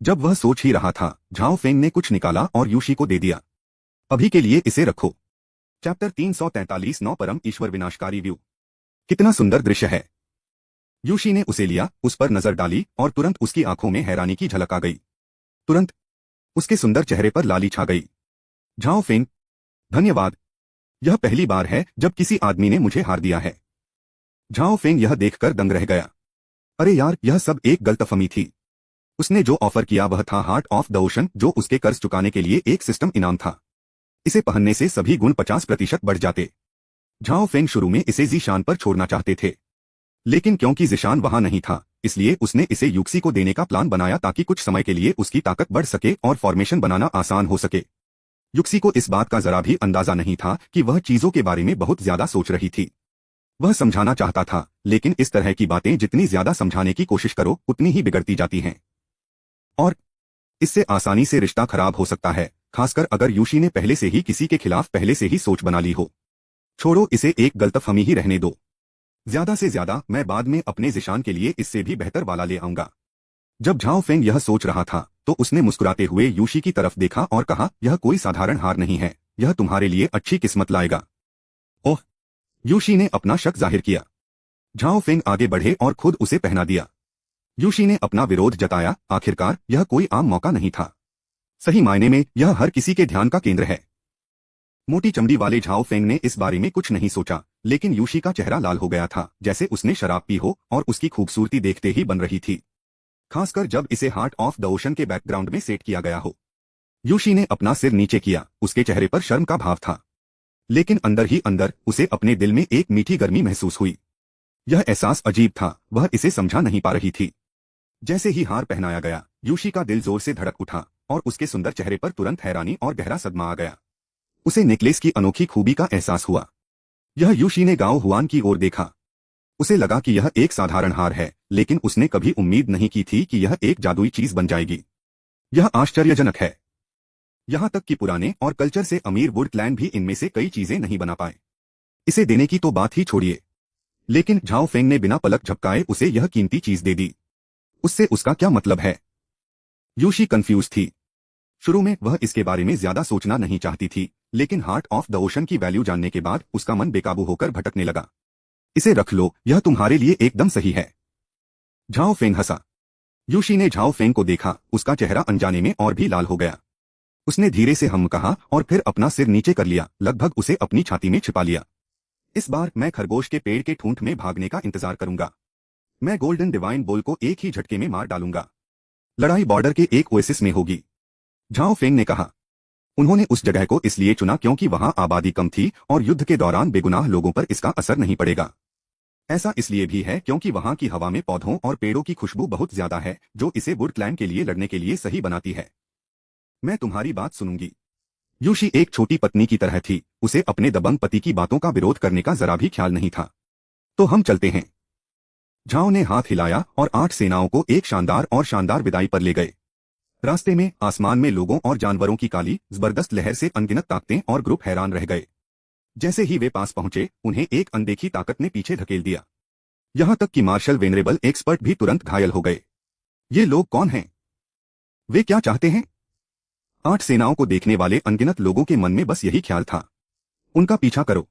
जब वह सोच ही रहा था झाओ फेंग ने कुछ निकाला और यूशी को दे दिया। अभी के लिए इसे रखो। चैप्टर 343 नौ परम ईश्वर विनाशकारी व्यू। कितना सुंदर दृश्य है। यूशी ने उसे लिया, उस पर नजर डाली और तुरंत उसकी आंखों में हैरानी की झलक आ गई। तुरंत उसके सुंदर चेहरे पर लाली छा गई। झाओ फेंग, धन्यवाद। यह पहली बार है जब किसी आदमी ने मुझे हार दिया है। झाओ फेंग यह देखकर दंग रह गया। अरे यार, यह सब एक गलतफहमी थी। उसने जो ऑफर किया वह था हार्ट ऑफ द ओशन, जो उसके कर्ज चुकाने के लिए एक सिस्टम इनाम था। इसे पहनने से सभी गुण 50% बढ़ जाते। झाओ फेंग शुरू में इसे जीशान पर छोड़ना चाहते थे, लेकिन क्योंकि जीशान वहां नहीं था इसलिए उसने इसे यूक्सी को देने का प्लान बनाया ताकि कुछ समय के लिए उसकी ताकत बढ़ सके और फॉर्मेशन बनाना आसान हो सके। यूक्सी को इस बात का जरा भी अंदाजा नहीं था कि वह चीजों के बारे में बहुत ज्यादा सोच रही थी। वह समझाना चाहता था, लेकिन इस तरह की बातें जितनी ज्यादा समझाने की कोशिश करो उतनी ही बिगड़ती जाती हैं। और इससे आसानी से रिश्ता खराब हो सकता है, खासकर अगर यूशी ने पहले से ही किसी के खिलाफ पहले से ही सोच बना ली हो। छोड़ो, इसे एक गलतफहमी ही रहने दो। ज्यादा से ज्यादा मैं बाद में अपने जिशान के लिए इससे भी बेहतर वाला ले आऊंगा। जब झाओ फेंग यह सोच रहा था तो उसने मुस्कुराते हुए यूशी की तरफ देखा और कहा, यह कोई साधारण हार नहीं है, यह तुम्हारे लिए अच्छी किस्मत लाएगा। ओह! यूशी ने अपना शक जाहिर किया। झाओ फेंग आगे बढ़े और खुद उसे पहना दिया। यूशी ने अपना विरोध जताया, आखिरकार यह कोई आम मौका नहीं था। सही मायने में यह हर किसी के ध्यान का केंद्र है। मोटी चमड़ी वाले झाओ फेंग ने इस बारे में कुछ नहीं सोचा, लेकिन यूशी का चेहरा लाल हो गया था, जैसे उसने शराब पी हो और उसकी खूबसूरती देखते ही बन रही थी, खासकर जब इसे हार्ट ऑफ द ओशन के बैकग्राउंड में सेट किया गया हो। यूशी ने अपना सिर नीचे किया, उसके चेहरे पर शर्म का भाव था, लेकिन अंदर ही अंदर उसे अपने दिल में एक मीठी गर्मी महसूस हुई। यह एहसास अजीब था, वह इसे समझा नहीं पा रही थी। जैसे ही हार पहनाया गया, यूशी का दिल जोर से धड़क उठा और उसके सुंदर चेहरे पर तुरंत हैरानी और गहरा सदमा आ गया। उसे नेकलेस की अनोखी खूबी का एहसास हुआ। यह यूशी ने गाओ हुआन की ओर देखा। उसे लगा कि यह एक साधारण हार है, लेकिन उसने कभी उम्मीद नहीं की थी कि यह एक जादुई चीज बन जाएगी। यह आश्चर्यजनक है। यहां तक कि पुराने और कल्चर से अमीर वुड क्लैन भी इनमें से कई चीजें नहीं बना पाए। इसे देने की तो बात ही छोड़िए, लेकिन झाओ फेंग ने बिना पलक झपकाए उसे यह कीमती चीज दे दी। उससे उसका क्या मतलब है? यूशी कंफ्यूज थी। शुरू में वह इसके बारे में ज्यादा सोचना नहीं चाहती थी, लेकिन हार्ट ऑफ द ओशन की वैल्यू जानने के बाद उसका मन बेकाबू होकर भटकने लगा। इसे रख लो, यह तुम्हारे लिए एकदम सही है। झाओ फेंग हंसा। यूशी ने झाओ फेंग को देखा, उसका चेहरा अनजाने में और भी लाल हो गया। उसने धीरे से हम कहा और फिर अपना सिर नीचे कर लिया, लगभग उसे अपनी छाती में छिपा लिया। इस बार मैं खरगोश के पेड़ के ठूंठ में भागने का इंतजार करूंगा। मैं गोल्डन डिवाइन बोल को एक ही झटके में मार डालूंगा। लड़ाई बॉर्डर के एक ओएसिस में होगी, झाओ फेंग ने कहा। उन्होंने उस जगह को इसलिए चुना क्योंकि वहां आबादी कम थी और युद्ध के दौरान बेगुनाह लोगों पर इसका असर नहीं पड़ेगा। ऐसा इसलिए भी है क्योंकि वहां की हवा में पौधों और पेड़ों की खुशबू बहुत ज्यादा है, जो इसे वुड क्लैन के लिए लड़ने के लिए सही बनाती है। मैं तुम्हारी बात सुनूंगी। यूशी एक छोटी पत्नी की तरह थी, उसे अपने दबंग पति की बातों का विरोध करने का जरा भी ख्याल नहीं था। तो हम चलते हैं। झाओ ने हाथ हिलाया और 8 सेनाओं को एक शानदार विदाई पर ले गए। रास्ते में आसमान में लोगों और जानवरों की काली जबरदस्त लहर से अनगिनत ताकतें और ग्रुप हैरान रह गए। जैसे ही वे पास पहुंचे, उन्हें एक अनदेखी ताकत ने पीछे धकेल दिया। यहां तक कि मार्शल वेनरेबल एक्सपर्ट भी तुरंत घायल हो गए। ये लोग कौन हैं? वे क्या चाहते हैं? 8 सेनाओं को देखने वाले अनगिनत लोगों के मन में बस यही ख्याल था, उनका पीछा करो।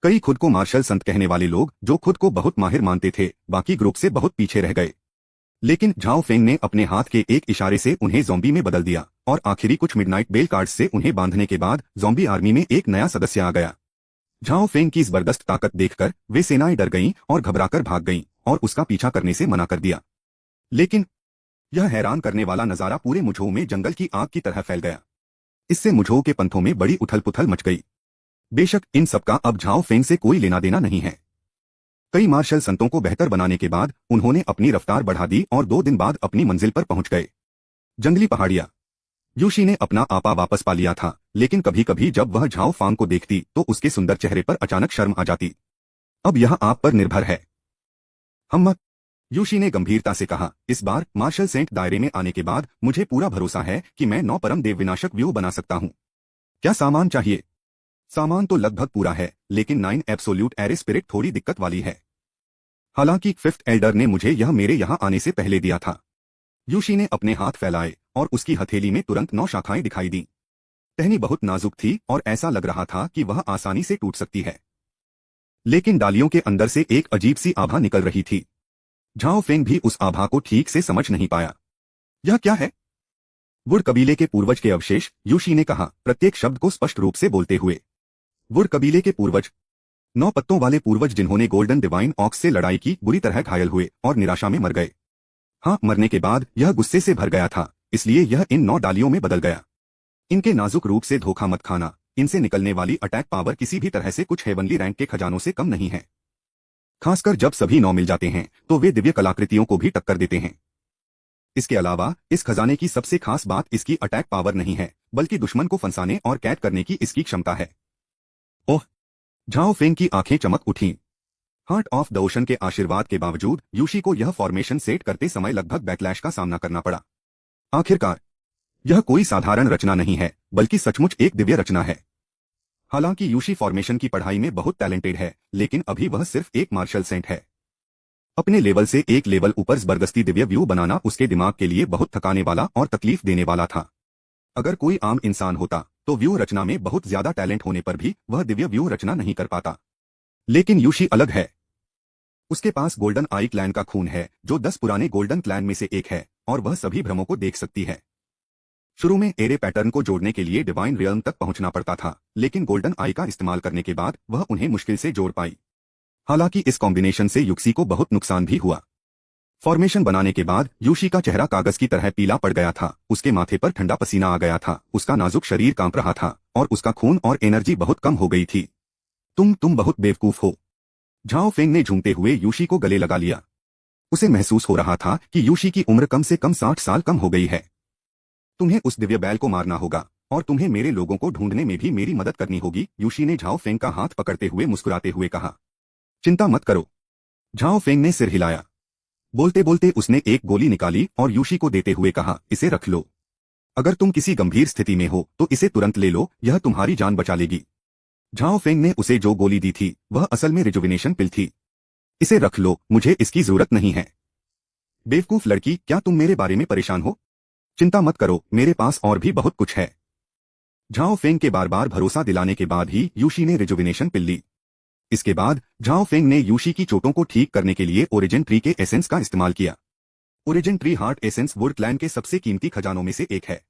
कई खुद को मार्शल संत कहने वाले लोग, जो खुद को बहुत माहिर मानते थे, बाकी ग्रुप से बहुत पीछे रह गए। लेकिन झाओ फेंग ने अपने हाथ के एक इशारे से उन्हें ज़ॉम्बी में बदल दिया और आखिरी कुछ मिडनाइट बेल कार्ड्स से उन्हें बांधने के बाद ज़ॉम्बी आर्मी में एक नया सदस्य आ गया। झाओ फेंग की जबरदस्त ताकत देखकर वे सेनाएं डर गईं और घबराकर भाग गईं और उसका पीछा करने से मना कर दिया। लेकिन यह हैरान करने वाला नजारा पूरे मुझों में जंगल की आग की तरह फैल गया। इससे मुझों के पंथों में बड़ी उथल पुथल मच गई। बेशक इन सबका अब झाओ फेंग से कोई लेना देना नहीं है। कई मार्शल संतों को बेहतर बनाने के बाद उन्होंने अपनी रफ्तार बढ़ा दी और 2 दिन बाद अपनी मंजिल पर पहुंच गए। जंगली पहाड़ियां। यूशी ने अपना आपा वापस पा लिया था, लेकिन कभी कभी जब वह झाओ फांग को देखती तो उसके सुंदर चेहरे पर अचानक शर्म आ जाती। अब यह आप पर निर्भर है। हम मत, यूशी ने गंभीरता से कहा। इस बार मार्शल सेंट दायरे में आने के बाद मुझे पूरा भरोसा है कि मैं 9 परम देव विनाशक व्यू बना सकता हूं। क्या सामान चाहिए? सामान तो लगभग पूरा है, लेकिन 9 एब्सोल्यूट एरे स्पिरिट थोड़ी दिक्कत वाली है। हालांकि 5th एल्डर ने मुझे यह मेरे यहां आने से पहले दिया था। यूशी ने अपने हाथ फैलाए और उसकी हथेली में तुरंत 9 शाखाएं दिखाई दी। टहनी बहुत नाजुक थी और ऐसा लग रहा था कि वह आसानी से टूट सकती है, लेकिन डालियों के अंदर से एक अजीब सी आभा निकल रही थी। झाओ फेंग भी उस आभा को ठीक से समझ नहीं पाया। यह क्या है? वुड कबीले के पूर्वज के अवशेष, यूशी ने कहा, प्रत्येक शब्द को स्पष्ट रूप से बोलते हुए। वुड कबीले के पूर्वज, 9 पत्तों वाले पूर्वज जिन्होंने गोल्डन डिवाइन ऑक्स से लड़ाई की, बुरी तरह घायल हुए और निराशा में मर गए। हाँ, मरने के बाद यह गुस्से से भर गया था, इसलिए यह इन 9 डालियों में बदल गया। इनके नाजुक रूप से धोखा मत खाना, इनसे निकलने वाली अटैक पावर किसी भी तरह से कुछ हेवनली रैंक के खजानों से कम नहीं है। खासकर जब सभी 9 मिल जाते हैं तो वे दिव्य कलाकृतियों को भी टक्कर देते हैं। इसके अलावा इस खजाने की सबसे खास बात इसकी अटैक पावर नहीं है, बल्कि दुश्मन को फंसाने और कैद करने की इसकी क्षमता है। ओह! झाओ फेंग की आंखें चमक उठीं। हार्ट ऑफ द ओशन के आशीर्वाद के बावजूद यूशी को यह फॉर्मेशन सेट करते समय लगभग बैकलैश का सामना करना पड़ा। आखिरकार यह कोई साधारण रचना नहीं है, बल्कि सचमुच एक दिव्य रचना है। हालांकि यूशी फॉर्मेशन की पढ़ाई में बहुत टैलेंटेड है, लेकिन अभी वह सिर्फ एक मार्शल सेंट है। अपने लेवल से एक लेवल ऊपर जबरदस्ती दिव्य व्यू बनाना उसके दिमाग के लिए बहुत थकाने वाला और तकलीफ देने वाला था। अगर कोई आम इंसान होता तो व्यू रचना में बहुत ज्यादा टैलेंट होने पर भी वह दिव्य व्यू रचना नहीं कर पाता। लेकिन यूशी अलग है। उसके पास गोल्डन आई क्लैन का खून है, जो 10 पुराने गोल्डन क्लैन में से एक है, और वह सभी भ्रमों को देख सकती है। शुरू में एरे पैटर्न को जोड़ने के लिए डिवाइन रियल्म तक पहुंचना पड़ता था, लेकिन गोल्डन आई का इस्तेमाल करने के बाद वह उन्हें मुश्किल से जोड़ पाई। हालांकि इस कॉम्बिनेशन से युक्सी को बहुत नुकसान भी हुआ। फॉर्मेशन बनाने के बाद यूशी का चेहरा कागज की तरह पीला पड़ गया था, उसके माथे पर ठंडा पसीना आ गया था, उसका नाजुक शरीर कांप रहा था, और उसका खून और एनर्जी बहुत कम हो गई थी। तुम बहुत बेवकूफ हो। झाओ फेंग ने झूमते हुए यूशी को गले लगा लिया। उसे महसूस हो रहा था कि यूशी की उम्र कम से कम 60 साल कम हो गई है। तुम्हें उस दिव्य बैल को मारना होगा, और तुम्हें मेरे लोगों को ढूंढने में भी मेरी मदद करनी होगी, यूशी ने झाओ फेंग का हाथ पकड़ते हुए मुस्कुराते हुए कहा। चिंता मत करो। झाओ फेंग ने सिर हिलाया। बोलते बोलते उसने एक गोली निकाली और यूशी को देते हुए कहा, इसे रख लो। अगर तुम किसी गंभीर स्थिति में हो तो इसे तुरंत ले लो, यह तुम्हारी जान बचा लेगी। झाओ फेंग ने उसे जो गोली दी थी वह असल में रिजुविनेशन पिल थी। इसे रख लो, मुझे इसकी जरूरत नहीं है। बेवकूफ लड़की, क्या तुम मेरे बारे में परेशान हो? चिंता मत करो, मेरे पास और भी बहुत कुछ है। झाओ फेंग के बार बार भरोसा दिलाने के बाद ही यूशी ने रिजुविनेशन पिल ली। इसके बाद झाओ फेंग ने यूशी की चोटों को ठीक करने के लिए ओरिजिन ट्री के एसेंस का इस्तेमाल किया। Origin tree heart essence would clan के सबसे कीमती खजानों में से एक है।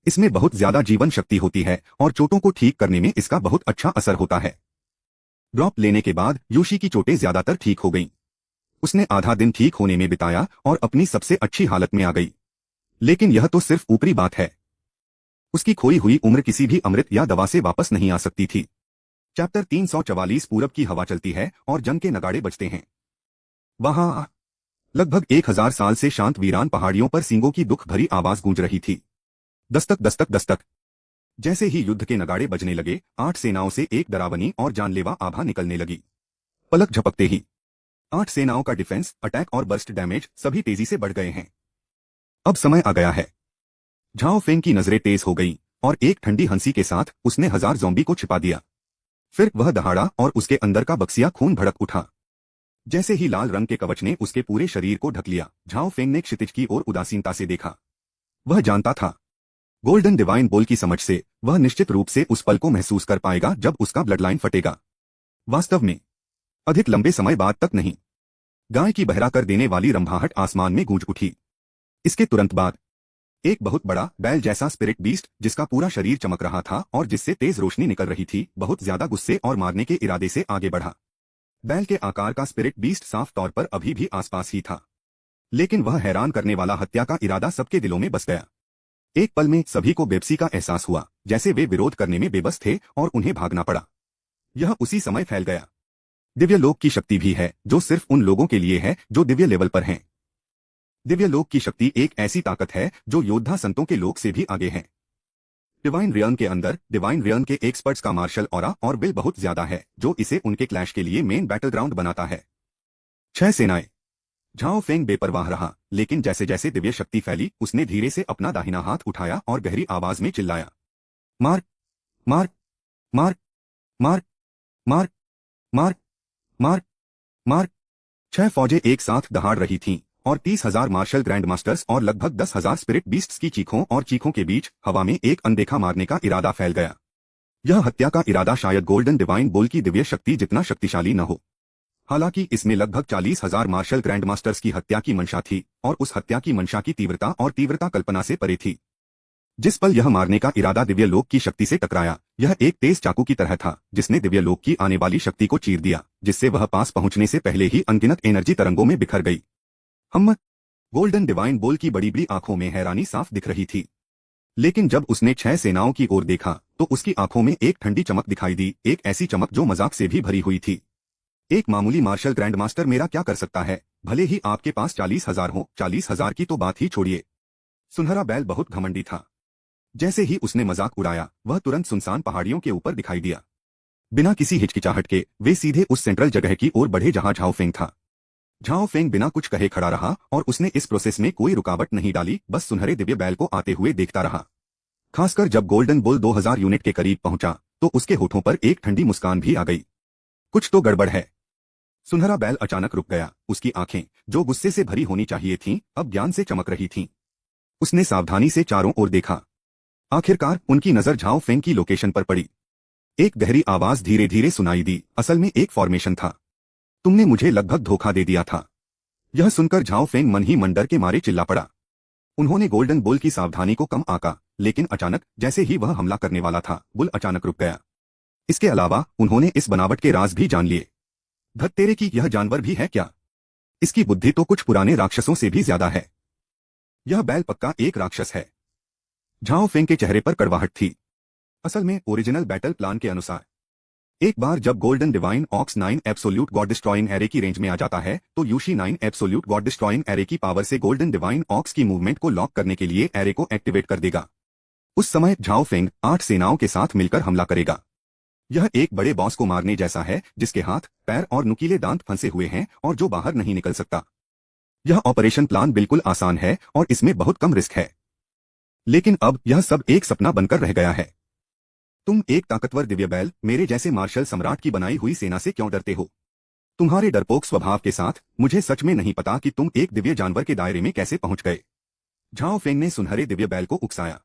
इसमें बहुत ज्यादा जीवन शक्ति होती है और चोटों को ठीक करने में इसका बहुत अच्छा असर होता है। ड्रॉप लेने के बाद यूशी की चोटें ज्यादातर ठीक हो गईं। उसने आधा दिन ठीक होने में बिताया और अपनी सबसे अच्छी हालत में आ गई। लेकिन यह तो सिर्फ ऊपरी बात है। उसकी खोई हुई उम्र किसी भी अमृत या दवा से वापस नहीं आ सकती थी। चैप्टर 344 पूरब की हवा चलती है और जंग के नगाड़े बजते हैं। वहां लगभग 1000 साल से शांत वीरान पहाड़ियों पर सींगों की दुख भरी आवाज गूंज रही थी। दस्तक दस्तक दस्तक। जैसे ही युद्ध के नगाड़े बजने लगे, 8 सेनाओं से एक डरावनी और जानलेवा आभा निकलने लगी। पलक झपकते ही 8 सेनाओं का डिफेंस, अटैक और बर्स्ट डैमेज सभी तेजी से बढ़ गए हैं। अब समय आ गया है। झाओ फेंग की नजरें तेज हो गईं और एक ठंडी हंसी के साथ उसने 1000 ज़ॉम्बी को छिपा दिया। फिर वह दहाड़ा और उसके अंदर का बक्सिया खून भड़क उठा। जैसे ही लाल रंग के कवच ने उसके पूरे शरीर को ढक लिया, झाओ फेंग ने क्षितिज की ओर उदासीनता से देखा। वह जानता था, गोल्डन डिवाइन बोल की समझ से वह निश्चित रूप से उस पल को महसूस कर पाएगा जब उसका ब्लड लाइन फटेगा। वास्तव में अधिक लंबे समय बाद तक नहीं। गाय की बहरा कर देने वाली रंभाहट आसमान में गूंज उठी। इसके तुरंत बाद एक बहुत बड़ा बैल जैसा स्पिरिट बीस्ट, जिसका पूरा शरीर चमक रहा था और जिससे तेज रोशनी निकल रही थी, बहुत ज्यादा गुस्से और मारने के इरादे से आगे बढ़ा। बैल के आकार का स्पिरिट बीस्ट साफ तौर पर अभी भी आसपास ही था, लेकिन वह हैरान करने वाला हत्या का इरादा सबके दिलों में बस गया। एक पल में सभी को बेबसी का एहसास हुआ, जैसे वे विरोध करने में बेबस थे और उन्हें भागना पड़ा। यह उसी समय फैल गया। दिव्य लोक की शक्ति भी है जो सिर्फ उन लोगों के लिए है जो दिव्य लेवल पर हैं। दिव्य लोक की शक्ति एक ऐसी ताकत है जो योद्धा संतों के लोक से भी आगे है। डिवाइन रियल्म के अंदर डिवाइन रियल्म के एक्सपर्ट्स का मार्शल ऑरा और विल बहुत ज्यादा है, जो इसे उनके क्लैश के लिए मेन बैटल ग्राउंड बनाता है। 6 सेनाएं। झाओ फेंग बेपरवाह रहा, लेकिन जैसे जैसे दिव्य शक्ति फैली, उसने धीरे से अपना दाहिना हाथ उठाया और गहरी आवाज में चिल्लाया, मार मार मार मार मार मार मार मार। 6 फौजें एक साथ दहाड़ रही थीं और 30,000 मार्शल ग्रैंड मास्टर्स और लगभग 10,000 स्पिरिट बीस्ट्स की चीखों और चीखों के बीच हवा में एक अनदेखा मारने का इरादा फैल गया। यह हत्या का इरादा शायद गोल्डन डिवाइन बोल की दिव्य शक्ति जितना शक्तिशाली न हो। हालांकि इसमें लगभग 40,000 मार्शल ग्रैंड मास्टर्स की हत्या की मंशा थी, और उस हत्या की मंशा की तीव्रता कल्पना से परे थी। जिस पल यह मारने का इरादा दिव्य लोक की शक्ति से टकराया, यह एक तेज चाकू की तरह था जिसने दिव्य लोक की आने वाली शक्ति को चीर दिया, जिससे वह पास पहुंचने से पहले ही अनगिनत एनर्जी तरंगों में बिखर गई। हम गोल्डन डिवाइन बोल की बड़ी बड़ी आंखों में हैरानी साफ दिख रही थी, लेकिन जब उसने 6 सेनाओं की ओर देखा तो उसकी आंखों में एक ठंडी चमक दिखाई दी, एक ऐसी चमक जो मजाक से भी भरी हुई थी। एक मामूली मार्शल ग्रैंड मास्टर मेरा क्या कर सकता है, भले ही आपके पास 40,000 हो। 40,000 की तो बात ही छोड़िए। सुनहरा बैल बहुत घमंडी था। जैसे ही उसने मजाक उड़ाया, वह तुरंत सुनसान पहाड़ियों के ऊपर दिखाई दिया। बिना किसी हिचकिचाहट के वे सीधे उस सेंट्रल जगह की ओर बढ़े जहां झाओ फेंग था। झाओ फेंग बिना कुछ कहे खड़ा रहा और उसने इस प्रोसेस में कोई रुकावट नहीं डाली, बस सुनहरे दिव्य बैल को आते हुए देखता रहा। खासकर जब गोल्डन बुल 2000 यूनिट के करीब पहुंचा तो उसके होठों पर एक ठंडी मुस्कान भी आ गई। कुछ तो गड़बड़ है। सुनहरा बैल अचानक रुक गया। उसकी आंखें, जो गुस्से से भरी होनी चाहिए थीं, अब ज्ञान से चमक रही थीं। उसने सावधानी से चारों ओर देखा। आखिरकार उनकी नजर झाओ फेंग की लोकेशन पर पड़ी। एक गहरी आवाज धीरे धीरे सुनाई दी, असल में एक फॉर्मेशन था। तुमने मुझे लगभग धोखा दे दिया था। यह सुनकर झाओ फेंग मन ही मन डर के मारे चिल्ला पड़ा। उन्होंने गोल्डन बुल की सावधानी को कम आंका, लेकिन अचानक जैसे ही वह हमला करने वाला था, बुल अचानक रुक गया। इसके अलावा उन्होंने इस बनावट के राज भी जान लिए। धत तेरे की, यह जानवर भी है क्या? इसकी बुद्धि तो कुछ पुराने राक्षसों से भी ज्यादा है। यह बैल पक्का एक राक्षस है। झाओ फेंग के चेहरे पर कड़वाहट थी। असल में ओरिजिनल बैटल प्लान के अनुसार एक बार जब golden divine ox 9 absolute god destroying array की रेंज में आ जाता है तो यूशी 9 एब्सोल्यूट गॉड डिस्ट्रॉइंग एरे की पावर से गोल्डन डिवाइन ऑक्स की मूवमेंट को लॉक करने के लिए एरे को एक्टिवेट कर देगा। उस समय झाओ फेंग 8 सेनाओं के साथ मिलकर हमला करेगा। यह एक बड़े बॉस को मारने जैसा है जिसके हाथ, पैर और नुकीले दांत फंसे हुए हैं और जो बाहर नहीं निकल सकता। यह ऑपरेशन प्लान बिल्कुल आसान है और इसमें बहुत कम रिस्क है। लेकिन अब यह सब एक सपना बनकर रह गया है। तुम एक ताकतवर दिव्य बैल, मेरे जैसे मार्शल सम्राट की बनाई हुई सेना से क्यों डरते हो? तुम्हारे डरपोक स्वभाव के साथ मुझे सच में नहीं पता कि तुम एक दिव्य जानवर के दायरे में कैसे पहुंच गए। झाओ फेंग ने सुनहरे दिव्य बैल को उकसाया।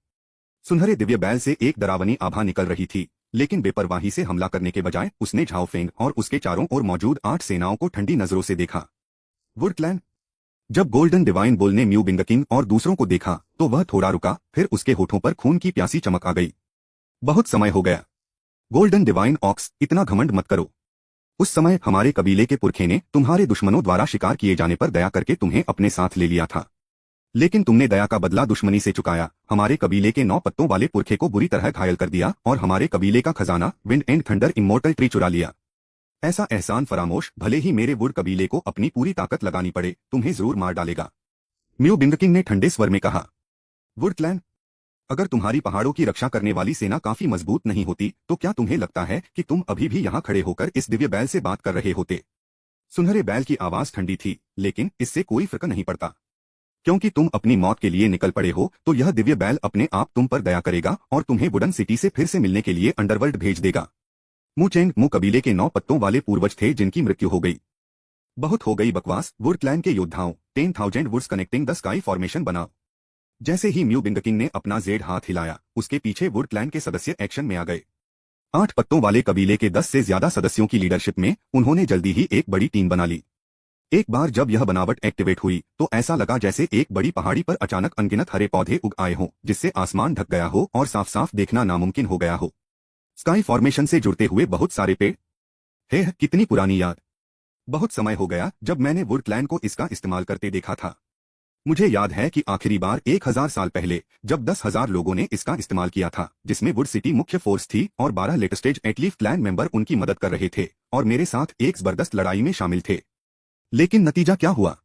सुनहरे दिव्य बैल से एक डरावनी आभा निकल रही थी, लेकिन बेपरवाही से हमला करने के बजाय उसने झाओ फेंग और उसके चारों ओर मौजूद 8 सेनाओं को ठंडी नजरों से देखा। Would clan. जब गोल्डन डिवाइन बुल ने म्यू बिंग किंग और दूसरों को देखा तो वह थोड़ा रुका, फिर उसके होठों पर खून की प्यासी चमक आ गई। बहुत समय हो गया। गोल्डन डिवाइन ऑक्स, इतना घमंड मत करो। उस समय हमारे कबीले के पुरखे ने तुम्हारे दुश्मनों द्वारा शिकार किए जाने पर दया करके तुम्हें अपने साथ ले लिया था, लेकिन तुमने दया का बदला दुश्मनी से चुकाया। हमारे कबीले के 9 पत्तों वाले पुरखे को बुरी तरह घायल कर दिया और हमारे कबीले का खजाना wind and thunder immortal tree चुरा लिया। ऐसा एहसान फरामोश भले ही मेरे वुड कबीले को अपनी पूरी ताकत लगानी पड़े, तुम्हें जरूर मार डालेगा। म्यू बिंग किंग ने ठंडे स्वर में कहा। वुड क्लैन, अगर तुम्हारी पहाड़ों की रक्षा करने वाली सेना काफी मजबूत नहीं होती तो क्या तुम्हें लगता है कि तुम अभी भी यहाँ खड़े होकर इस दिव्य बैल से बात कर रहे होते? सुनहरे बैल की आवाज ठंडी थी, लेकिन इससे कोई फर्क नहीं पड़ता। क्योंकि तुम अपनी मौत के लिए निकल पड़े हो तो यह दिव्य बैल अपने आप तुम पर दया करेगा और तुम्हें वुडन सिटी से फिर से मिलने के लिए अंडरवर्ल्ड भेज देगा। मु चेंग मु कबीले के 9 पत्तों वाले पूर्वज थे जिनकी मृत्यु हो गई। बहुत हो गई बकवास। वुड क्लैन के योद्धाओं, 10,000 woods connecting the sky formation बनाओ। जैसे ही म्यू बिंग किंग ने अपना जेड हाथ हिलाया, उसके पीछे वुड क्लैन के सदस्य एक्शन में आ गए। 8 पत्तों वाले कबीले के 10 से ज्यादा सदस्यों की लीडरशिप में उन्होंने जल्दी ही एक बड़ी टीम बना ली। एक बार जब यह बनावट एक्टिवेट हुई तो ऐसा लगा जैसे एक बड़ी पहाड़ी पर अचानक अनगिनत हरे पौधे उग आए हों, जिससे आसमान ढक गया हो और साफ साफ देखना नामुमकिन हो गया हो। स्काई फॉर्मेशन से जुड़ते हुए बहुत सारे पेड़। हे, कितनी पुरानी याद। बहुत समय हो गया जब मैंने वुड क्लैन को इसका इस्तेमाल करते देखा था। मुझे याद है कि आखिरी बार 1000 साल पहले जब 10,000 लोगों ने इसका इस्तेमाल किया था, जिसमें वुड सिटी मुख्य फोर्स थी और 12 लेटेस्टेज एटलीफ क्लैन मेंबर उनकी मदद कर रहे थे और मेरे साथ एक जबरदस्त लड़ाई में शामिल थे। लेकिन नतीजा क्या हुआ?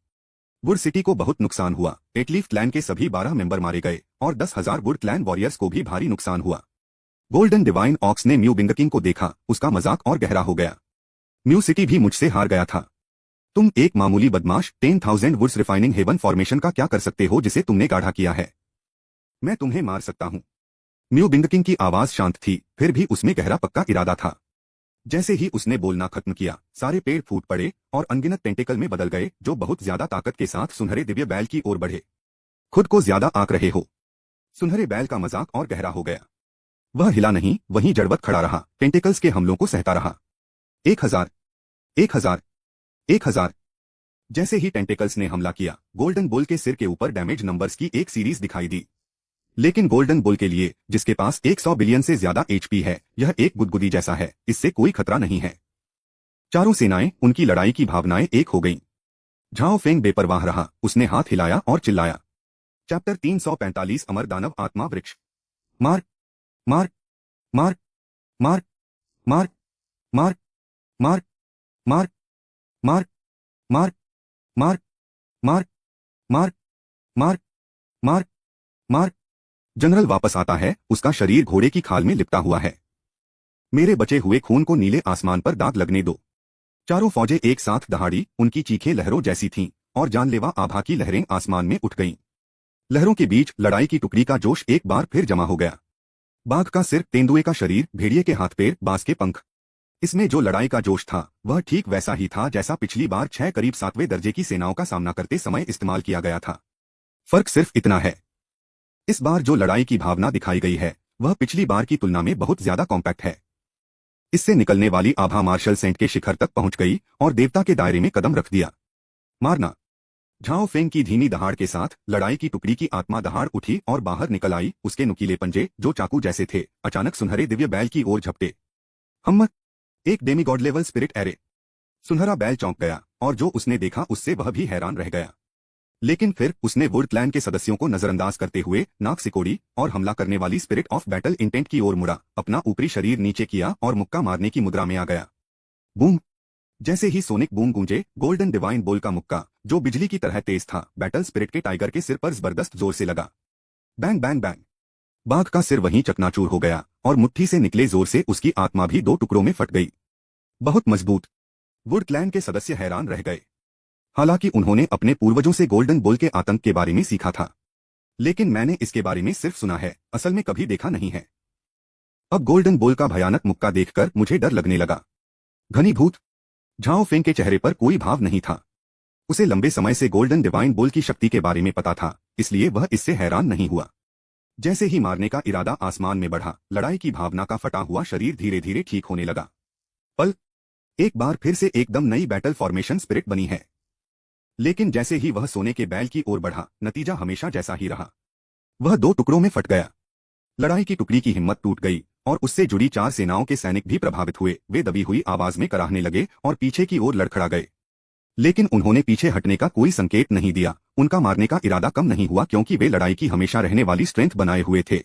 वुड सिटी को बहुत नुकसान हुआ। एटलीफ क्लैन के सभी 12 मेंबर मारे गए और 10,000 वुड क्लैन वॉरियर्स को भी भारी नुकसान हुआ। गोल्डन डिवाइन ऑक्स ने म्यू बिंग किंग को देखा, उसका मजाक और गहरा हो गया। म्यू सिटी भी मुझसे हार गया था। तुम एक मामूली बदमाश 10,000 वुड्स रिफाइनिंग हेवन फॉर्मेशन का क्या कर सकते हो जिसे तुमने गाढ़ा किया है? मैं तुम्हें मार सकता हूं। म्यू बिंग किंग की आवाज शांत थी, फिर भी उसमें गहरा पक्का इरादा था। जैसे ही उसने बोलना खत्म किया, सारे पेड़ फूट पड़े और अनगिनत टेंटेकल में बदल गए जो बहुत ज्यादा ताकत के साथ सुनहरे दिव्य बैल की ओर बढ़े। खुद को ज्यादा आंक रहे हो। सुनहरे बैल का मजाक और गहरा हो गया। वह हिला नहीं, वहीं जड़वत खड़ा रहा, टेंटेकल्स के हमलों को सहता रहा। 1000, 1000, 1000। जैसे ही टेंटेकल्स ने हमला किया, गोल्डन बुल के सिर के ऊपर डैमेज नंबर्स की एक सीरीज दिखाई दी। लेकिन गोल्डन बुल के लिए, जिसके पास 100 बिलियन से ज्यादा एचपी है, यह एक गुदगुदी जैसा है, इससे कोई खतरा नहीं है। चारों सेनाएं, उनकी लड़ाई की भावनाएं एक हो गईं। झाओ फेंग बेपरवाह रहा, उसने हाथ हिलाया और चिल्लाया। चैप्टर 345 अमर दानव आत्मा वृक्ष। मार, मार, मार, मार, मार, मार, मार, मार, मार, मार, मार, मार, मार, मार, मार, मार। जनरल वापस आता है, उसका शरीर घोड़े की खाल में लिपटा हुआ है। मेरे बचे हुए खून को नीले आसमान पर दाग लगने दो। चारों फौजें एक साथ दहाड़ी, उनकी चीखें लहरों जैसी थीं और जानलेवा आभा की लहरें आसमान में उठ गईं। लहरों के बीच लड़ाई की टुकड़ी का जोश एक बार फिर जमा हो गया। बाघ का सिर, तेंदुए का शरीर, भेड़िए के हाथ पैर, बाज के पंख। इसमें जो लड़ाई का जोश था वह ठीक वैसा ही था जैसा पिछली बार 6 करीब 7वें दर्जे की सेनाओं का सामना करते समय इस्तेमाल किया गया था। फर्क सिर्फ इतना है, इस बार जो लड़ाई की भावना दिखाई गई है वह पिछली बार की तुलना में बहुत ज्यादा कॉम्पैक्ट है। इससे निकलने वाली आभा मार्शल सेंट के शिखर तक पहुंच गई और देवता के दायरे में कदम रख दिया। मारना। झाओ फेंग की धीमी दहाड़ के साथ लड़ाई की टुकड़ी की आत्मा दहाड़ उठी और बाहर निकल आई। उसके नुकीले पंजे, जो चाकू जैसे थे, अचानक सुनहरे दिव्य बैल की ओर झपटे। हम एक डेमीगॉड लेवल स्पिरिट एरे। सुनहरा बैल चौंक गया और जो उसने देखा उससे वह भी हैरान रह गया। लेकिन फिर उसने वुड क्लैन के सदस्यों को नजरअंदाज करते हुए नाक सिकोड़ी और हमला करने वाली स्पिरिट ऑफ बैटल इंटेंट की ओर मुड़ा, अपना ऊपरी शरीर नीचे किया और मुक्का मारने की मुद्रा में आ गया। बूम! जैसे ही सोनिक बूम गूंजे, गोल्डन डिवाइन बोल का मुक्का, जो बिजली की तरह तेज था, बैटल स्पिरिट के टाइगर के सिर पर जबरदस्त जोर से लगा। Bang bang bang! बाघ का सिर वहीं चकनाचूर हो गया और मुट्ठी से निकले जोर से उसकी आत्मा भी 2 टुकड़ों में फट गई। बहुत मजबूत! वुड क्लैन के सदस्य हैरान रह गए। हालांकि उन्होंने अपने पूर्वजों से गोल्डन बुल के आतंक के बारे में सीखा था, लेकिन मैंने इसके बारे में सिर्फ सुना है, असल में कभी देखा नहीं है। अब गोल्डन बुल का भयानक मुक्का देखकर मुझे डर लगने लगा। घनीभूत! झाओ फेंग के चेहरे पर कोई भाव नहीं था। उसे लंबे समय से गोल्डन डिवाइन बुल की शक्ति के बारे में पता था, इसलिए वह इससे हैरान नहीं हुआ। जैसे ही मारने का इरादा आसमान में बढ़ा, लड़ाई की भावना का फटा हुआ शरीर धीरे धीरे ठीक होने लगा। पल! एक बार फिर से एकदम नई बैटल फॉर्मेशन स्पिरिट बनी है। लेकिन जैसे ही वह सोने के बैल की ओर बढ़ा, नतीजा हमेशा जैसा ही रहा। वह 2 टुकड़ों में फट गया। लड़ाई की टुकड़ी की हिम्मत टूट गई और उससे जुड़ी 4 सेनाओं के सैनिक भी प्रभावित हुए। वे दबी हुई आवाज में कराहने लगे और पीछे की ओर लड़खड़ा गए। लेकिन उन्होंने पीछे हटने का कोई संकेत नहीं दिया। उनका मारने का इरादा कम नहीं हुआ, क्योंकि वे लड़ाई की हमेशा रहने वाली स्ट्रेंथ बनाए हुए थे।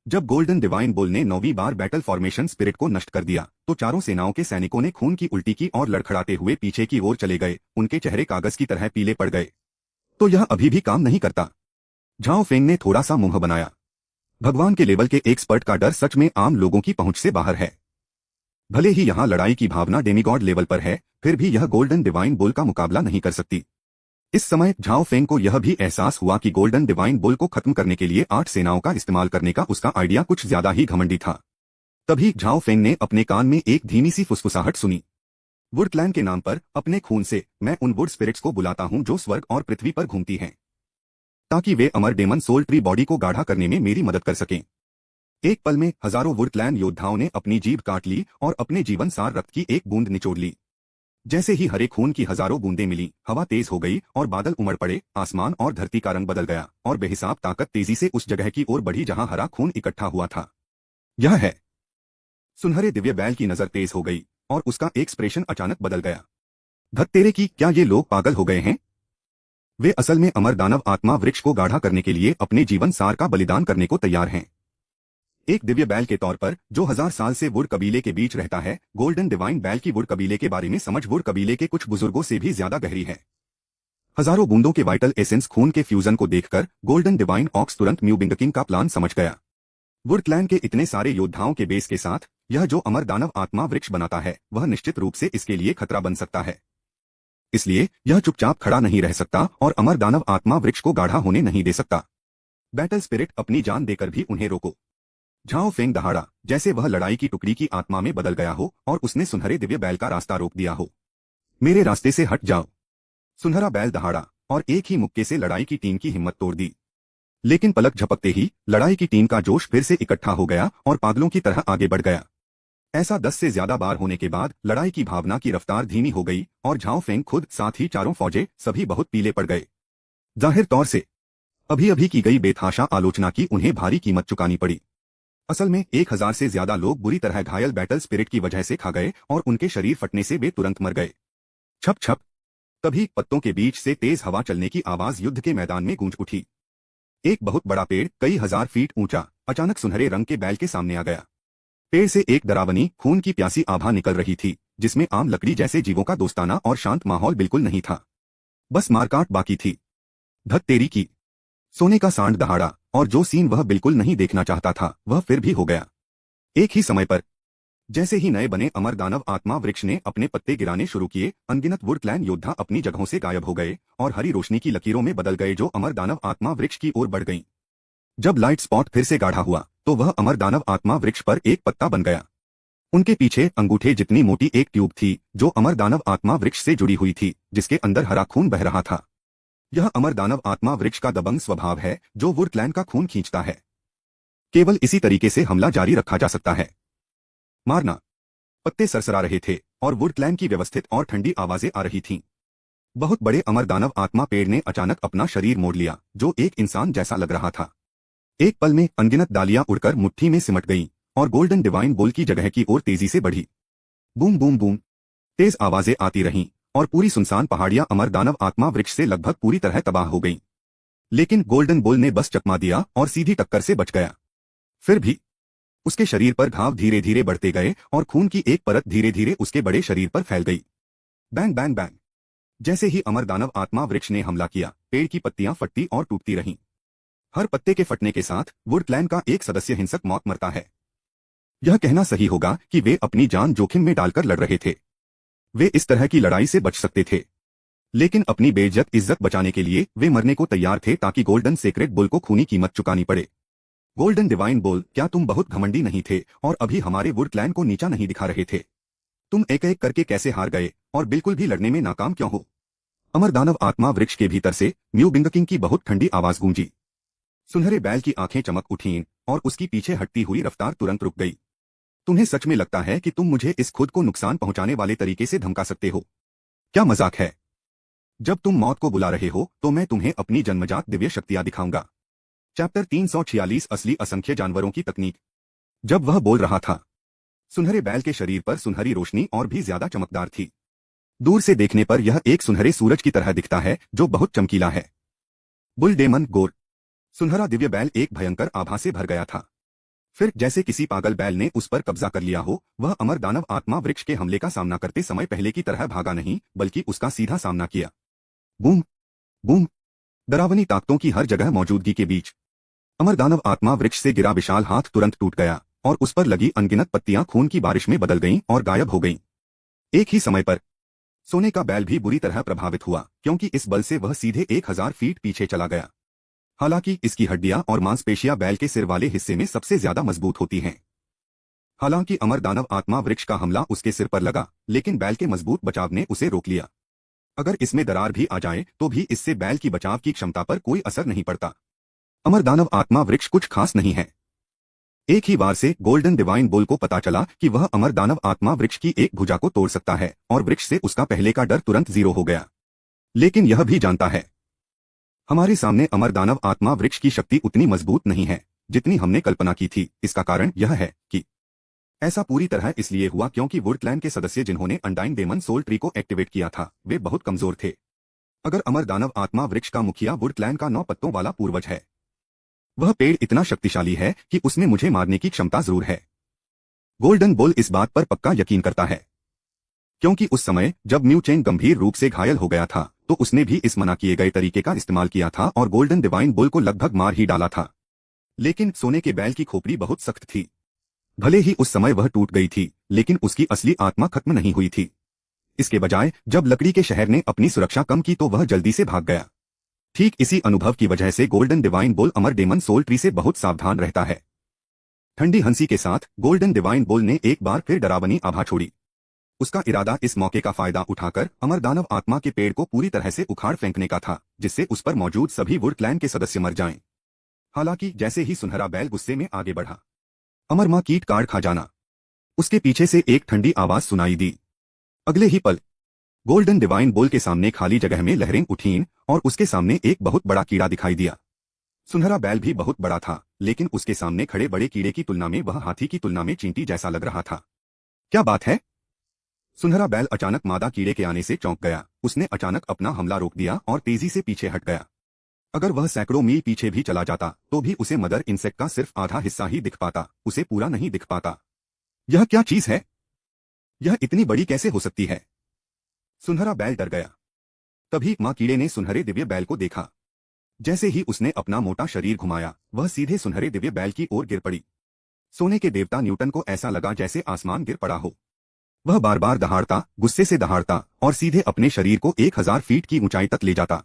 जब गोल्डन डिवाइन बुल ने 9वीं बार बैटल फॉर्मेशन स्पिरिट को नष्ट कर दिया, तो चारों सेनाओं के सैनिकों ने खून की उल्टी की और लड़खड़ाते हुए पीछे की ओर चले गए। उनके चेहरे कागज की तरह पीले पड़ गए। तो यह अभी भी काम नहीं करता। झाओ फेंग ने थोड़ा सा मुंह बनाया। भगवान के लेवल के एक्सपर्ट का डर सच में आम लोगों की पहुंच से बाहर है। भले ही यहां लड़ाई की भावना डेमीगॉड लेवल पर है, फिर भी यह गोल्डन डिवाइन बुल का मुकाबला नहीं कर सकती। इस समय झाओ फेंग को यह भी एहसास हुआ कि गोल्डन डिवाइन बुल को खत्म करने के लिए 8 सेनाओं का इस्तेमाल करने का उसका आइडिया कुछ ज्यादा ही घमंडी था। तभी झाओ फेंग ने अपने कान में एक धीमी सी फुसफुसाहट सुनी। वुड क्लैन के नाम पर, अपने खून से, मैं उन वुड स्पिरिट्स को बुलाता हूं जो स्वर्ग और पृथ्वी पर घूमती हैं, ताकि वे अमर डेमन सोल ट्री बॉडी को गाढ़ा करने में मेरी मदद कर सकें। एक पल में हजारों वुड क्लैन योद्धाओं ने अपनी जीभ काट ली और अपने जीवन सार रक्त की एक बूंद निचोड़ ली। जैसे ही हरे खून की हजारों बूंदें मिली, हवा तेज हो गई और बादल उमड़ पड़े। आसमान और धरती का रंग बदल गया और बेहिसाब ताकत तेजी से उस जगह की ओर बढ़ी जहां हरा खून इकट्ठा हुआ था। यह है। सुनहरे दिव्य बैल की नजर तेज हो गई और उसका एक्सप्रेशन अचानक बदल गया। धत तेरे की, क्या ये लोग पागल हो गए हैं? वे असल में अमर दानव आत्मा वृक्ष को गाढ़ा करने के लिए अपने जीवन सार का बलिदान करने को तैयार हैं। एक दिव्य बैल के तौर पर, जो 1000 साल से वुड कबीले के बीच रहता है, गोल्डन डिवाइन बैल की वुड कबीले के बारे में समझ वुड कबीले के कुछ बुजुर्गों से भी ज्यादा गहरी है। हजारों बूंदों के वाइटल एसेंस खून के फ्यूजन को देखकर गोल्डन डिवाइन ऑक्स तुरंत म्यूबिंगकिंग का प्लान समझ गया। वुड क्लैन के इतने सारे योद्धाओं के बेस के साथ यह जो अमर दानव आत्मा वृक्ष बनाता है, वह निश्चित रूप से इसके लिए खतरा बन सकता है। इसलिए यह चुपचाप खड़ा नहीं रह सकता और अमर दानव आत्मा वृक्ष को गाढ़ा होने नहीं दे सकता। बैटल स्पिरिट, अपनी जान देकर भी उन्हें रोको। झाओ फेंग दहाड़ा, जैसे वह लड़ाई की टुकड़ी की आत्मा में बदल गया हो और उसने सुनहरे दिव्य बैल का रास्ता रोक दिया हो। मेरे रास्ते से हट जाओ। सुनहरा बैल दहाड़ा और एक ही मुक्के से लड़ाई की टीम की हिम्मत तोड़ दी। लेकिन पलक झपकते ही लड़ाई की टीम का जोश फिर से इकट्ठा हो गया और पागलों की तरह आगे बढ़ गया। ऐसा 10 से ज्यादा बार होने के बाद लड़ाई की भावना की रफ्तार धीमी हो गई और झाओ फेंग खुद, साथ ही चारों फौजें, सभी बहुत पीले पड़ गए। जाहिर तौर से अभी अभी की गई बेतहाशा आलोचना की उन्हें भारी कीमत चुकानी पड़ी। असल में 1000 से ज्यादा लोग बुरी तरह घायल बैटल स्पिरिट की वजह से खा गए और उनके शरीर फटने से वे तुरंत मर गए। छप छप! तभी पत्तों के बीच से तेज हवा चलने की आवाज युद्ध के मैदान में गूंज उठी। एक बहुत बड़ा पेड़, कई हजार फीट ऊंचा, अचानक सुनहरे रंग के बैल के सामने आ गया। पेड़ से एक डरावनी, खून की प्यासी आभा निकल रही थी, जिसमें आम लकड़ी जैसे जीवों का दोस्ताना और शांत माहौल बिल्कुल नहीं था। बस मारकाट बाकी थी। धत तेरी की! सोने का सांड दहाड़ा और जो सीन वह बिल्कुल नहीं देखना चाहता था, वह फिर भी हो गया। एक ही समय पर जैसे ही नए बने अमर दानव आत्मा वृक्ष ने अपने पत्ते गिराने शुरू किए, अनगिनत वुड क्लैन योद्धा अपनी जगहों से गायब हो गए और हरी रोशनी की लकीरों में बदल गए जो अमर दानव आत्मा वृक्ष की ओर बढ़ गईं। जब लाइट स्पॉट फिर से गाढ़ा हुआ तो वह अमर दानव आत्मा वृक्ष पर एक पत्ता बन गया। उनके पीछे अंगूठे जितनी मोटी एक ट्यूब थी जो अमर दानव आत्मा वृक्ष से जुड़ी हुई थी, जिसके अंदर हरा खून बह रहा था। यह अमर दानव आत्मा वृक्ष का दबंग स्वभाव है जो वुड क्लैन का खून खींचता है। केवल इसी तरीके से हमला जारी रखा जा सकता है। मारना। पत्ते सरसरा रहे थे और वुड क्लैन की व्यवस्थित और ठंडी आवाजें आ रही थीं। बहुत बड़े अमर दानव आत्मा पेड़ ने अचानक अपना शरीर मोड़ लिया जो एक इंसान जैसा लग रहा था। एक पल में अनगिनत डालियां उड़कर मुट्ठी में सिमट गईं और गोल्डन डिवाइन बोल की जगह की ओर तेजी से बढ़ी। बूम बूम बूम तेज आवाजें आती रहीं और पूरी सुनसान पहाड़ियां अमर दानव आत्मा वृक्ष से लगभग पूरी तरह तबाह हो गईं। लेकिन गोल्डन बोल ने बस चकमा दिया और सीधी टक्कर से बच गया। फिर भी उसके शरीर पर घाव धीरे धीरे बढ़ते गए और खून की एक परत धीरे धीरे उसके बड़े शरीर पर फैल गई। Bang bang bang. जैसे ही अमर दानव आत्मा वृक्ष ने हमला किया, पेड़ की पत्तियां फटती और टूटती रहीं। हर पत्ते के फटने के साथ वुड क्लैन का एक सदस्य हिंसक मौत मरता है। यह कहना सही होगा कि वे अपनी जान जोखिम में डालकर लड़ रहे थे। वे इस तरह की लड़ाई से बच सकते थे, लेकिन अपनी बेइज्जत इज्जत बचाने के लिए वे मरने को तैयार थे ताकि गोल्डन सेक्रेट बुल को खूनी कीमत चुकानी पड़े। गोल्डन डिवाइन बुल, क्या तुम बहुत घमंडी नहीं थे और अभी हमारे वुड क्लैन को नीचा नहीं दिखा रहे थे? तुम एक एक करके कैसे हार गए और बिल्कुल भी लड़ने में नाकाम क्यों हो? अमर दानव आत्मा वृक्ष के भीतर से म्यू बिंगकिंग की बहुत ठंडी आवाज गूंजी। सुनहरे बैल की आंखें चमक उठीं और उसकी पीछे हटती हुई रफ्तार तुरंत रुक गई। तुम्हें सच में लगता है कि तुम मुझे इस खुद को नुकसान पहुंचाने वाले तरीके से धमका सकते हो? क्या मजाक है? जब तुम मौत को बुला रहे हो तो मैं तुम्हें अपनी जन्मजात दिव्य शक्तियां दिखाऊंगा। चैप्टर 346 असली असंख्य जानवरों की तकनीक। जब वह बोल रहा था, सुनहरे बैल के शरीर पर सुनहरी रोशनी और भी ज्यादा चमकदार थी। दूर से देखने पर यह एक सुनहरे सूरज की तरह दिखता है जो बहुत चमकीला है। बुल डेमन गोर। सुनहरा दिव्य बैल एक भयंकर आभा से भर गया था। फिर जैसे किसी पागल बैल ने उस पर कब्जा कर लिया हो, वह अमर दानव आत्मा वृक्ष के हमले का सामना करते समय पहले की तरह भागा नहीं, बल्कि उसका सीधा सामना किया। Boom boom. डरावनी ताकतों की हर जगह मौजूदगी के बीच अमर दानव आत्मा वृक्ष से गिरा विशाल हाथ तुरंत टूट गया और उस पर लगी अनगिनत पत्तियां खून की बारिश में बदल गईं और गायब हो गईं। एक ही समय पर सोने का बैल भी बुरी तरह प्रभावित हुआ, क्योंकि इस बल से वह सीधे 1000 फीट पीछे चला गया। हालांकि इसकी हड्डियां और मांसपेशियां बैल के सिर वाले हिस्से में सबसे ज्यादा मजबूत होती हैं। हालांकि अमर दानव आत्मा वृक्ष का हमला उसके सिर पर लगा, लेकिन बैल के मजबूत बचाव ने उसे रोक लिया। अगर इसमें दरार भी आ जाए तो भी इससे बैल की बचाव की क्षमता पर कोई असर नहीं पड़ता। अमर दानव आत्मा वृक्ष कुछ खास नहीं है। एक ही बार से गोल्डन डिवाइन बुल को पता चला कि वह अमर दानव आत्मा वृक्ष की एक भुजा को तोड़ सकता है और वृक्ष से उसका पहले का डर तुरंत 0 हो गया। लेकिन यह भी जानता है, हमारे सामने अमर दानव आत्मा वृक्ष की शक्ति उतनी मजबूत नहीं है जितनी हमने कल्पना की थी। इसका कारण यह है कि ऐसा पूरी तरह इसलिए हुआ क्योंकि वुड क्लैन के सदस्य जिन्होंने अनडाइन डेमन सोल ट्री को एक्टिवेट किया था, वे बहुत कमजोर थे। अगर अमर दानव आत्मा वृक्ष का मुखिया वुड क्लैन का 9 पत्तों वाला पूर्वज है, वह पेड़ इतना शक्तिशाली है कि उसमें मुझे मारने की क्षमता जरूर है। गोल्डन बुल इस बात पर पक्का यकीन करता है, क्योंकि उस समय जब म्यू चेंग गंभीर रूप से घायल हो गया था तो उसने भी इस मना किए गए तरीके का इस्तेमाल किया था और गोल्डन डिवाइन बुल को लगभग मार ही डाला था। लेकिन सोने के बैल की खोपड़ी बहुत सख्त थी। भले ही उस समय वह टूट गई थी, लेकिन उसकी असली आत्मा खत्म नहीं हुई थी। इसके बजाय जब लकड़ी के शहर ने अपनी सुरक्षा कम की तो वह जल्दी से भाग गया। ठीक इसी अनुभव की वजह से गोल्डन डिवाइन बुल अमर डेमन सोल ट्री से बहुत सावधान रहता है। ठंडी हंसी के साथ गोल्डन डिवाइन बुल ने एक बार फिर डरावनी आभा छोड़ी। उसका इरादा इस मौके का फायदा उठाकर अमर दानव आत्मा के पेड़ को पूरी तरह से उखाड़ फेंकने का था, जिससे उस पर मौजूद सभी वुड क्लैन के सदस्य मर जाएं। हालांकि जैसे ही सुनहरा बैल गुस्से में आगे बढ़ा, अमर मां कीट काट खा जाना, उसके पीछे से एक ठंडी आवाज सुनाई दी। अगले ही पल गोल्डन डिवाइन बुल के सामने खाली जगह में लहरें उठीं और उसके सामने एक बहुत बड़ा कीड़ा दिखाई दिया। सुनहरा बैल भी बहुत बड़ा था, लेकिन उसके सामने खड़े बड़े कीड़े की तुलना में वह हाथी की तुलना में चींटी जैसा लग रहा था। क्या बात है? सुनहरा बैल अचानक मादा कीड़े के आने से चौंक गया। उसने अचानक अपना हमला रोक दिया और तेजी से पीछे हट गया। अगर वह सैकड़ों मील पीछे भी चला जाता तो भी उसे मदर इंसेक्ट का सिर्फ आधा हिस्सा ही दिख पाता, उसे पूरा नहीं दिख पाता। यह क्या चीज है? यह इतनी बड़ी कैसे हो सकती है? सुनहरा बैल डर गया। तभी मां कीड़े ने सुनहरे दिव्य बैल को देखा। जैसे ही उसने अपना मोटा शरीर घुमाया, वह सीधे सुनहरे दिव्य बैल की ओर गिर पड़ी। सोने के देवता न्यूटन को ऐसा लगा जैसे आसमान गिर पड़ा हो। वह बार बार दहाड़ता, गुस्से से दहाड़ता और सीधे अपने शरीर को 1000 फीट की ऊंचाई तक ले जाता।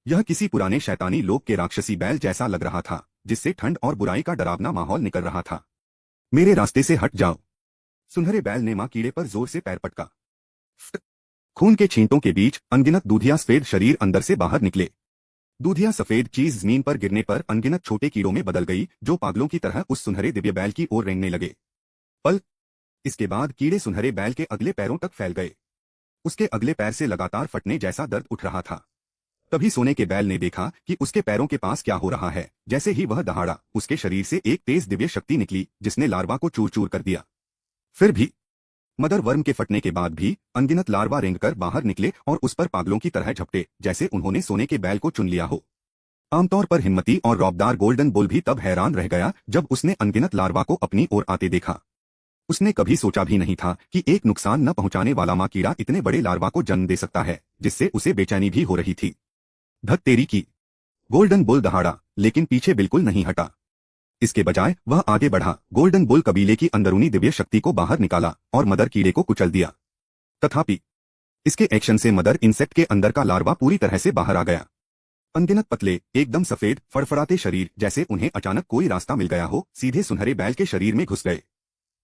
यह किसी पुराने शैतानी लोक के राक्षसी बैल जैसा लग रहा था, जिससे ठंड और बुराई का डरावना माहौल निकल रहा था। मेरे रास्ते से हट जाओ। सुनहरे बैल ने मां कीड़े पर जोर से पैर पटका। खून के छींटों के बीच अनगिनत दूधिया सफेद शरीर अंदर से बाहर निकले। दूधिया सफेद चीज जमीन पर गिरने पर अनगिनत छोटे कीड़ों में बदल गई, जो पागलों की तरह उस सुनहरे दिव्य बैल की ओर रेंगने लगे। पल इसके बाद कीड़े सुनहरे बैल के अगले पैरों तक फैल गए। उसके अगले पैर से लगातार फटने जैसा दर्द उठ रहा था। तभी सोने के बैल ने देखा कि उसके पैरों के पास क्या हो रहा है। जैसे ही वह दहाड़ा, उसके शरीर से एक तेज दिव्य शक्ति निकली, जिसने लार्वा को चूर चूर कर दिया। फिर भी मदर वर्म के फटने के बाद भी अनगिनत लार्वा रेंगकर बाहर निकले और उस पर पागलों की तरह झपटे, जैसे उन्होंने सोने के बैल को चुन लिया हो। आमतौर पर हिम्मती और रौबदार गोल्डन बुल भी तब हैरान रह गया जब उसने अनगिनत लार्वा को अपनी ओर आते देखा। उसने कभी सोचा भी नहीं था कि एक नुकसान न पहुंचाने वाला मां कीड़ा इतने बड़े लार्वा को जन्म दे सकता है, जिससे उसे बेचैनी भी हो रही थी। धत तेरी की! गोल्डन बुल दहाड़ा, लेकिन पीछे बिल्कुल नहीं हटा। इसके बजाय वह आगे बढ़ा। गोल्डन बुल कबीले की अंदरूनी दिव्य शक्ति को बाहर निकाला और मदर कीड़े को कुचल दिया। तथापि इसके एक्शन से मदर इंसेक्ट के अंदर का लार्वा पूरी तरह से बाहर आ गया। अनगिनत पतले, एकदम सफेद, फड़फड़ाते शरीर, जैसे उन्हें अचानक कोई रास्ता मिल गया हो, सीधे सुनहरे बैल के शरीर में घुस गए।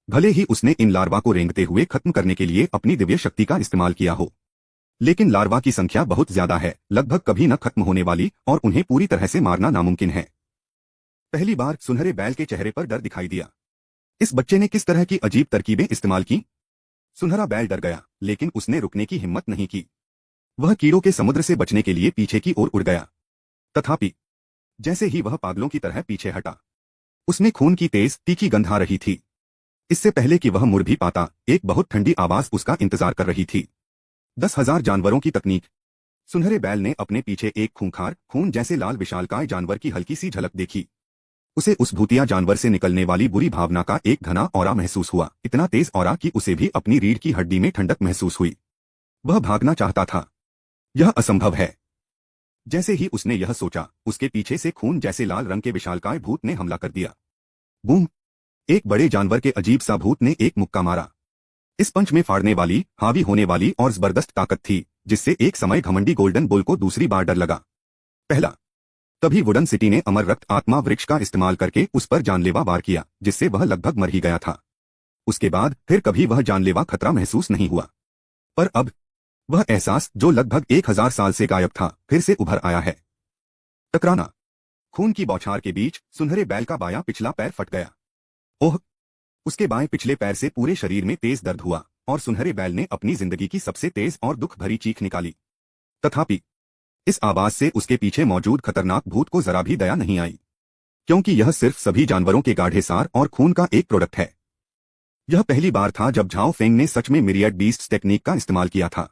भले ही उसने इन लार्वा को रेंगते हुए खत्म करने के लिए अपनी दिव्य शक्ति का इस्तेमाल किया हो, लेकिन लार्वा की संख्या बहुत ज्यादा है, लगभग कभी न खत्म होने वाली, और उन्हें पूरी तरह से मारना नामुमकिन है। पहली बार सुनहरे बैल के चेहरे पर डर दिखाई दिया। इस बच्चे ने किस तरह की अजीब तरकीबें इस्तेमाल की? सुनहरा बैल डर गया, लेकिन उसने रुकने की हिम्मत नहीं की। वह कीड़ों के समुद्र से बचने के लिए पीछे की ओर उड़ गया। तथापि जैसे ही वह पागलों की तरह पीछे हटा, उसमें खून की तेज तीखी गंध आ रही थी। इससे पहले कि वह मुड़ भी पाता, एक बहुत ठंडी आवाज उसका इंतजार कर रही थी। 10,000 जानवरों की तकनीक। सुनहरे बैल ने अपने पीछे एक खूंखार, खून जैसे लाल विशालकाय जानवर की हल्की सी झलक देखी। उसे उस भूतिया जानवर से निकलने वाली बुरी भावना का एक घना ऑरा महसूस हुआ, इतना तेज ऑरा कि उसे भी अपनी रीढ़ की हड्डी में ठंडक महसूस हुई। वह भागना चाहता था। यह असंभव है। जैसे ही उसने यह सोचा, उसके पीछे से खून जैसे लाल रंग के विशालकाय भूत ने हमला कर दिया। बूम! एक बड़े जानवर के अजीब सा भूत ने एक मुक्का मारा। इस पंच में फाड़ने वाली, हावी होने वाली और जबरदस्त ताकत थी, जिससे एक समय घमंडी गोल्डन बुल को दूसरी बार डर लगा। पहला तभी वुडन सिटी ने अमर रक्त आत्मा वृक्ष का इस्तेमाल करके उस पर जानलेवा वार किया, जिससे वह लगभग मर ही गया था। उसके बाद फिर कभी वह जानलेवा खतरा महसूस नहीं हुआ। पर अब वह एहसास, जो लगभग 1000 साल से गायब था, फिर से उभर आया है। टकराना। खून की बौछार के बीच सुनहरे बैल का बायां पिछला पैर फट गया। ओह! उसके बाएं पिछले पैर से पूरे शरीर में तेज दर्द हुआ और सुनहरे बैल ने अपनी जिंदगी की सबसे तेज और दुख भरी चीख निकाली। तथापि इस आवाज से उसके पीछे मौजूद खतरनाक भूत को जरा भी दया नहीं आई, क्योंकि यह सिर्फ सभी जानवरों के गाढ़े सार और खून का एक प्रोडक्ट है। यह पहली बार था जब झाओ फेंग ने सच में मिरियड बीस्ट्स टेक्निक का इस्तेमाल किया था।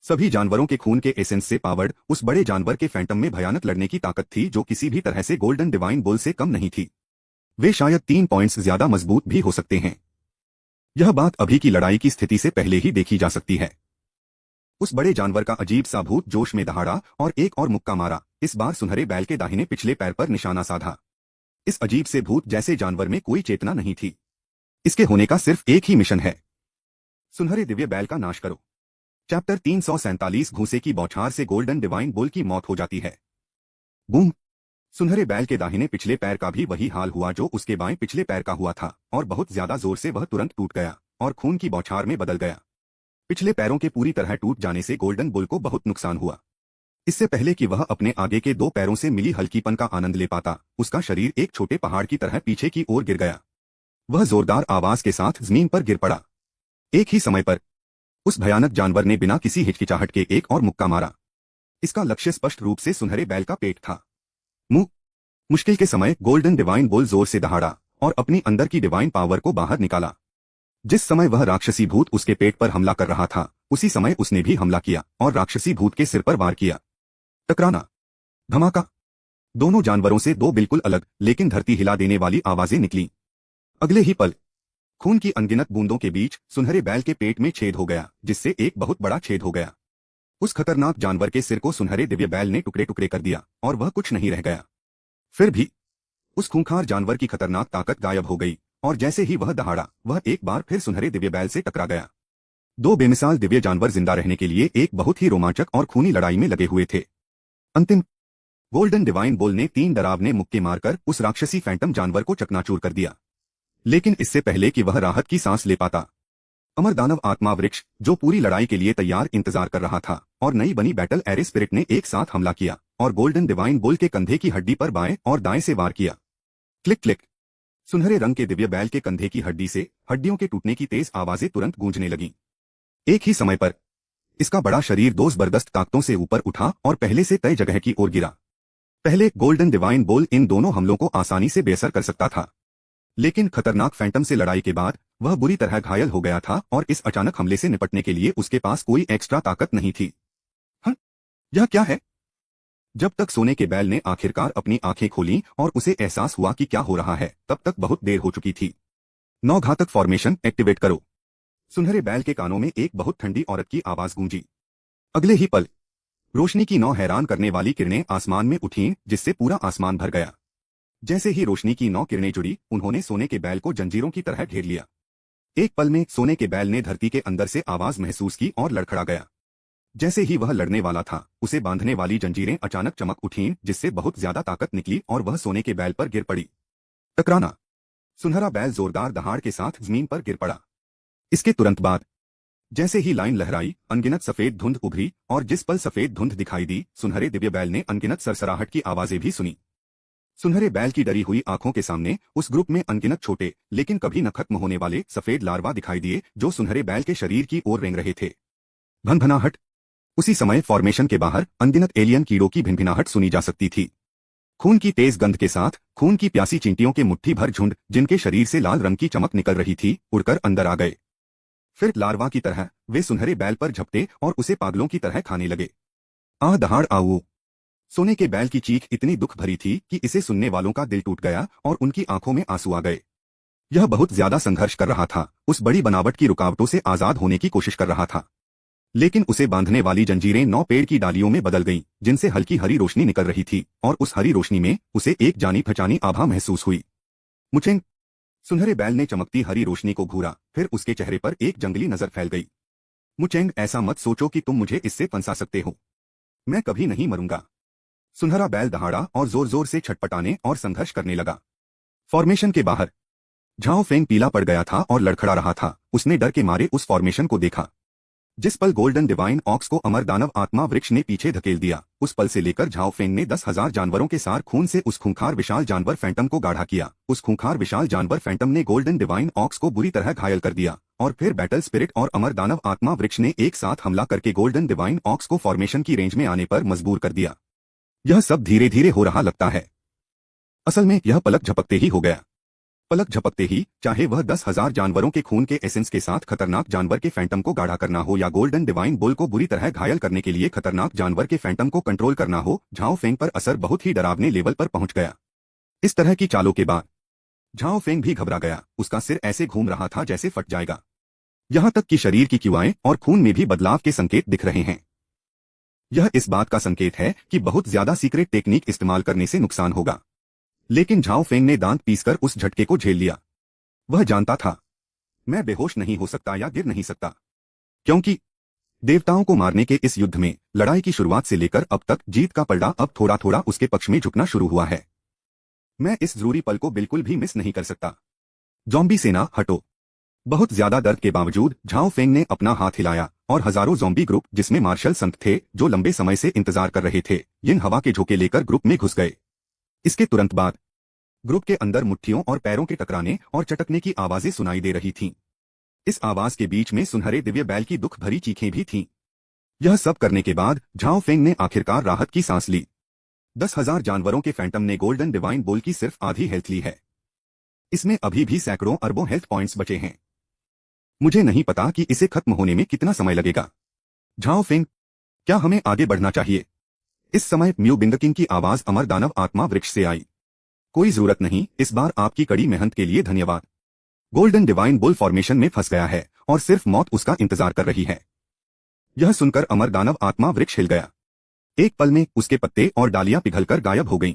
सभी जानवरों के खून के एसेंस से पावर्ड उस बड़े जानवर के फैंटम में भयानक लड़ने की ताकत थी, जो किसी भी तरह से गोल्डन डिवाइन बुल से कम नहीं थी। वे शायद 3 पॉइंट्स ज्यादा मजबूत भी हो सकते हैं। यह बात अभी की लड़ाई की स्थिति से पहले ही देखी जा सकती है। उस बड़े जानवर का अजीब सा भूत जोश में दहाड़ा और एक और मुक्का मारा, इस बार सुनहरे बैल के दाहिने पिछले पैर पर निशाना साधा। इस अजीब से भूत जैसे जानवर में कोई चेतना नहीं थी। इसके होने का सिर्फ एक ही मिशन है, सुनहरे दिव्य बैल का नाश करो। चैप्टर 347 घूंसे की बौछार से गोल्डन डिवाइन बुल की मौत हो जाती है। बूम! सुनहरे बैल के दाहिने पिछले पैर का भी वही हाल हुआ जो उसके बाएं पिछले पैर का हुआ था, और बहुत ज्यादा जोर से वह तुरंत टूट गया और खून की बौछार में बदल गया। पिछले पैरों के पूरी तरह टूट जाने से गोल्डन बुल को बहुत नुकसान हुआ। इससे पहले कि वह अपने आगे के 2 पैरों से मिली हल्कीपन का आनंद ले पाता, उसका शरीर एक छोटे पहाड़ की तरह पीछे की ओर गिर गया। वह जोरदार आवाज के साथ जमीन पर गिर पड़ा। एक ही समय पर उस भयानक जानवर ने बिना किसी हिचकिचाहट के एक और मुक्का मारा। इसका लक्ष्य स्पष्ट रूप से सुनहरे बैल का पेट था। मुश्किल के समय गोल्डन डिवाइन बुल जोर से दहाड़ा और अपनी अंदर की डिवाइन पावर को बाहर निकाला। जिस समय वह राक्षसी भूत उसके पेट पर हमला कर रहा था, उसी समय उसने भी हमला किया और राक्षसी भूत के सिर पर वार किया। टकराना। धमाका। दोनों जानवरों से 2 बिल्कुल अलग लेकिन धरती हिला देने वाली आवाजें निकली। अगले ही पल खून की अनगिनत बूंदों के बीच सुनहरे बैल के पेट में छेद हो गया, जिससे एक बहुत बड़ा छेद हो गया। उस खतरनाक जानवर के सिर को सुनहरे दिव्य बैल ने टुकड़े टुकड़े कर दिया और वह कुछ नहीं रह गया। फिर भी उस खूंखार जानवर की खतरनाक ताकत गायब हो गई और जैसे ही वह दहाड़ा, वह एक बार फिर सुनहरे दिव्य बैल से टकरा गया। दो बेमिसाल दिव्य जानवर जिंदा रहने के लिए एक बहुत ही रोमांचक और खूनी लड़ाई में लगे हुए थे। अंतिम गोल्डन डिवाइन बुल ने 3 डरावने मुक्के मारकर उस राक्षसी फैंटम जानवर को चकनाचूर कर दिया। लेकिन इससे पहले कि वह राहत की सांस ले पाता, अमर दानव आत्मा वृक्ष, जो पूरी लड़ाई के लिए तैयार इंतजार कर रहा था, और नई बनी बैटल एरे स्पिरिट ने एक साथ हमला किया और गोल्डन डिवाइन बुल के कंधे की हड्डी पर बाएं और दाएं से वार किया। Click click. सुनहरे रंग के दिव्य बैल के कंधे की हड्डी से हड्डियों के टूटने की तेज आवाजें तुरंत गूंजने लगीं। एक ही समय पर इसका बड़ा शरीर 2 जबरदस्त ताकतों से ऊपर उठा और पहले से तय जगह की ओर गिरा। पहले गोल्डन डिवाइन बुल इन दोनों हमलों को आसानी से बेअसर कर सकता था, लेकिन खतरनाक फैंटम से लड़ाई के बाद वह बुरी तरह घायल हो गया था और इस अचानक हमले से निपटने के लिए उसके पास कोई एक्स्ट्रा ताकत नहीं थी। यह क्या है? जब तक सोने के बैल ने आखिरकार अपनी आंखें खोलीं और उसे एहसास हुआ कि क्या हो रहा है, तब तक बहुत देर हो चुकी थी। 9 घातक फॉर्मेशन एक्टिवेट करो। सुनहरे बैल के कानों में एक बहुत ठंडी औरत की आवाज गूंजी। अगले ही पल रोशनी की 9 हैरान करने वाली किरणें आसमान में उठीं, जिससे पूरा आसमान भर गया। जैसे ही रोशनी की 9 किरणें जुड़ी, उन्होंने सोने के बैल को जंजीरों की तरह घेर लिया। एक पल में सोने के बैल ने धरती के अंदर से आवाज महसूस की और लड़खड़ा गया। जैसे ही वह लड़ने वाला था, उसे बांधने वाली जंजीरें अचानक चमक उठीं, जिससे बहुत ज्यादा ताकत निकली और वह सोने के बैल पर गिर पड़ी। टकराना। सुनहरा बैल जोरदार दहाड़ के साथ जमीन पर गिर पड़ा। इसके तुरंत बाद जैसे ही लाइन लहराई, अनगिनत सफेद धुंध उभरी और जिस पल सफेद धुंध दिखाई दी, सुनहरे दिव्य बैल ने अनगिनत सरसराहट की आवाजें भी सुनी। सुनहरे बैल की डरी हुई आंखों के सामने उस ग्रुप में अनगिनत छोटे लेकिन कभी न खत्म होने वाले सफेद लार्वा दिखाई दिए, जो सुनहरे बैल के शरीर की ओर रेंग रहे थे। भनभनाहट। उसी समय फॉर्मेशन के बाहर अनगिनत एलियन कीड़ों की भिनभिनाहट सुनी जा सकती थी। खून की तेज गंध के साथ खून की प्यासी चींटियों के मुट्ठी भर झुंड, जिनके शरीर से लाल रंग की चमक निकल रही थी, उड़कर अंदर आ गए। फिर लार्वा की तरह वे सुनहरे बैल पर झपटे और उसे पागलों की तरह खाने लगे। आह दहाड़ आओ। सोने के बैल की चीख इतनी दुख भरी थी कि इसे सुनने वालों का दिल टूट गया और उनकी आंखों में आंसू आ गए। यह बहुत ज्यादा संघर्ष कर रहा था, उस बड़ी बनावट की रुकावटों से आजाद होने की कोशिश कर रहा था। लेकिन उसे बांधने वाली जंजीरें 9 पेड़ की डालियों में बदल गईं, जिनसे हल्की हरी रोशनी निकल रही थी, और उस हरी रोशनी में उसे एक जानी पहचानी आभा महसूस हुई। मुचेंग। सुनहरे बैल ने चमकती हरी रोशनी को घूरा, फिर उसके चेहरे पर एक जंगली नजर फैल गई। मुचेंग, ऐसा मत सोचो कि तुम मुझे इससे फंसा सकते हो। मैं कभी नहीं मरूंगा। सुनहरा बैल दहाड़ा और जोर जोर से छटपटाने और संघर्ष करने लगा। फॉर्मेशन के बाहर झाओ फेंग पीला पड़ गया था और लड़खड़ा रहा था। उसने डर के मारे उस फॉर्मेशन को देखा। जिस पल गोल्डन डिवाइन ऑक्स को अमर दानव आत्मा वृक्ष ने पीछे धकेल दिया, उस पल से लेकर झाओ फेंग ने 10,000 जानवरों के सार खून से उस खूंखार विशाल जानवर फैंटम को गाढ़ा किया। उस खूंखार विशाल जानवर फैंटम ने गोल्डन डिवाइन ऑक्स को बुरी तरह घायल कर दिया, और फिर बैटल स्पिरिट और अमर दानव आत्मा वृक्ष ने एक साथ हमला करके गोल्डन डिवाइन ऑक्स को फॉर्मेशन की रेंज में आने पर मजबूर कर दिया। यह सब धीरे धीरे हो रहा लगता है। असल में यह पलक झपकते ही हो गया। पलक झपकते ही, चाहे वह 10,000 जानवरों के खून के एसेंस के साथ खतरनाक जानवर के फैंटम को गाढ़ा करना हो या गोल्डन डिवाइन बुल को बुरी तरह घायल करने के लिए खतरनाक जानवर के फैंटम को कंट्रोल करना हो, झाओ फेंग पर असर बहुत ही डरावने लेवल पर पहुंच गया। इस तरह की चालों के बाद झाओ फेंग भी घबरा गया। उसका सिर ऐसे घूम रहा था जैसे फट जाएगा। यहां तक कि शरीर की क्युआएं और खून में भी बदलाव के संकेत दिख रहे हैं। यह इस बात का संकेत है कि बहुत ज्यादा सीक्रेट टेक्निक इस्तेमाल करने से नुकसान होगा। लेकिन झाओ फेंग ने दांत पीसकर उस झटके को झेल लिया। वह जानता था, मैं बेहोश नहीं हो सकता या गिर नहीं सकता, क्योंकि देवताओं को मारने के इस युद्ध में लड़ाई की शुरुआत से लेकर अब तक जीत का पलड़ा अब थोड़ा थोड़ा उसके पक्ष में झुकना शुरू हुआ है। मैं इस जरूरी पल को बिल्कुल भी मिस नहीं कर सकता। ज़ॉम्बी सेना हटो। बहुत ज्यादा दर्द के बावजूद झाओ फेंग ने अपना हाथ हिलाया और हजारों ज़ॉम्बी ग्रुप, जिसमें मार्शल संत थे जो लंबे समय से इंतजार कर रहे थे, इन हवा के झोंके लेकर ग्रुप में घुस गए। इसके तुरंत बाद ग्रुप के अंदर मुट्ठियों और पैरों के टकराने और चटकने की आवाजें सुनाई दे रही थीं। इस आवाज के बीच में सुनहरे दिव्य बैल की दुख भरी चीखें भी थीं। यह सब करने के बाद झाओ फेंग ने आखिरकार राहत की सांस ली। 10,000 जानवरों के फैंटम ने गोल्डन डिवाइन बुल की सिर्फ आधी हेल्थ ली है। इसमें अभी भी सैकड़ों अरबों हेल्थ पॉइंट्स बचे हैं। मुझे नहीं पता कि इसे खत्म होने में कितना समय लगेगा। झाओ फेंग, क्या हमें आगे बढ़ना चाहिए? इस समय म्यू बिंग किंग की आवाज अमर दानव आत्मा वृक्ष से आई। कोई जरूरत नहीं, इस बार आपकी कड़ी मेहनत के लिए धन्यवाद। गोल्डन डिवाइन बुल फॉर्मेशन में फंस गया है और सिर्फ मौत उसका इंतजार कर रही है। यह सुनकर अमर दानव आत्मा वृक्ष हिल गया। एक पल में उसके पत्ते और डालियां पिघलकर गायब हो गईं।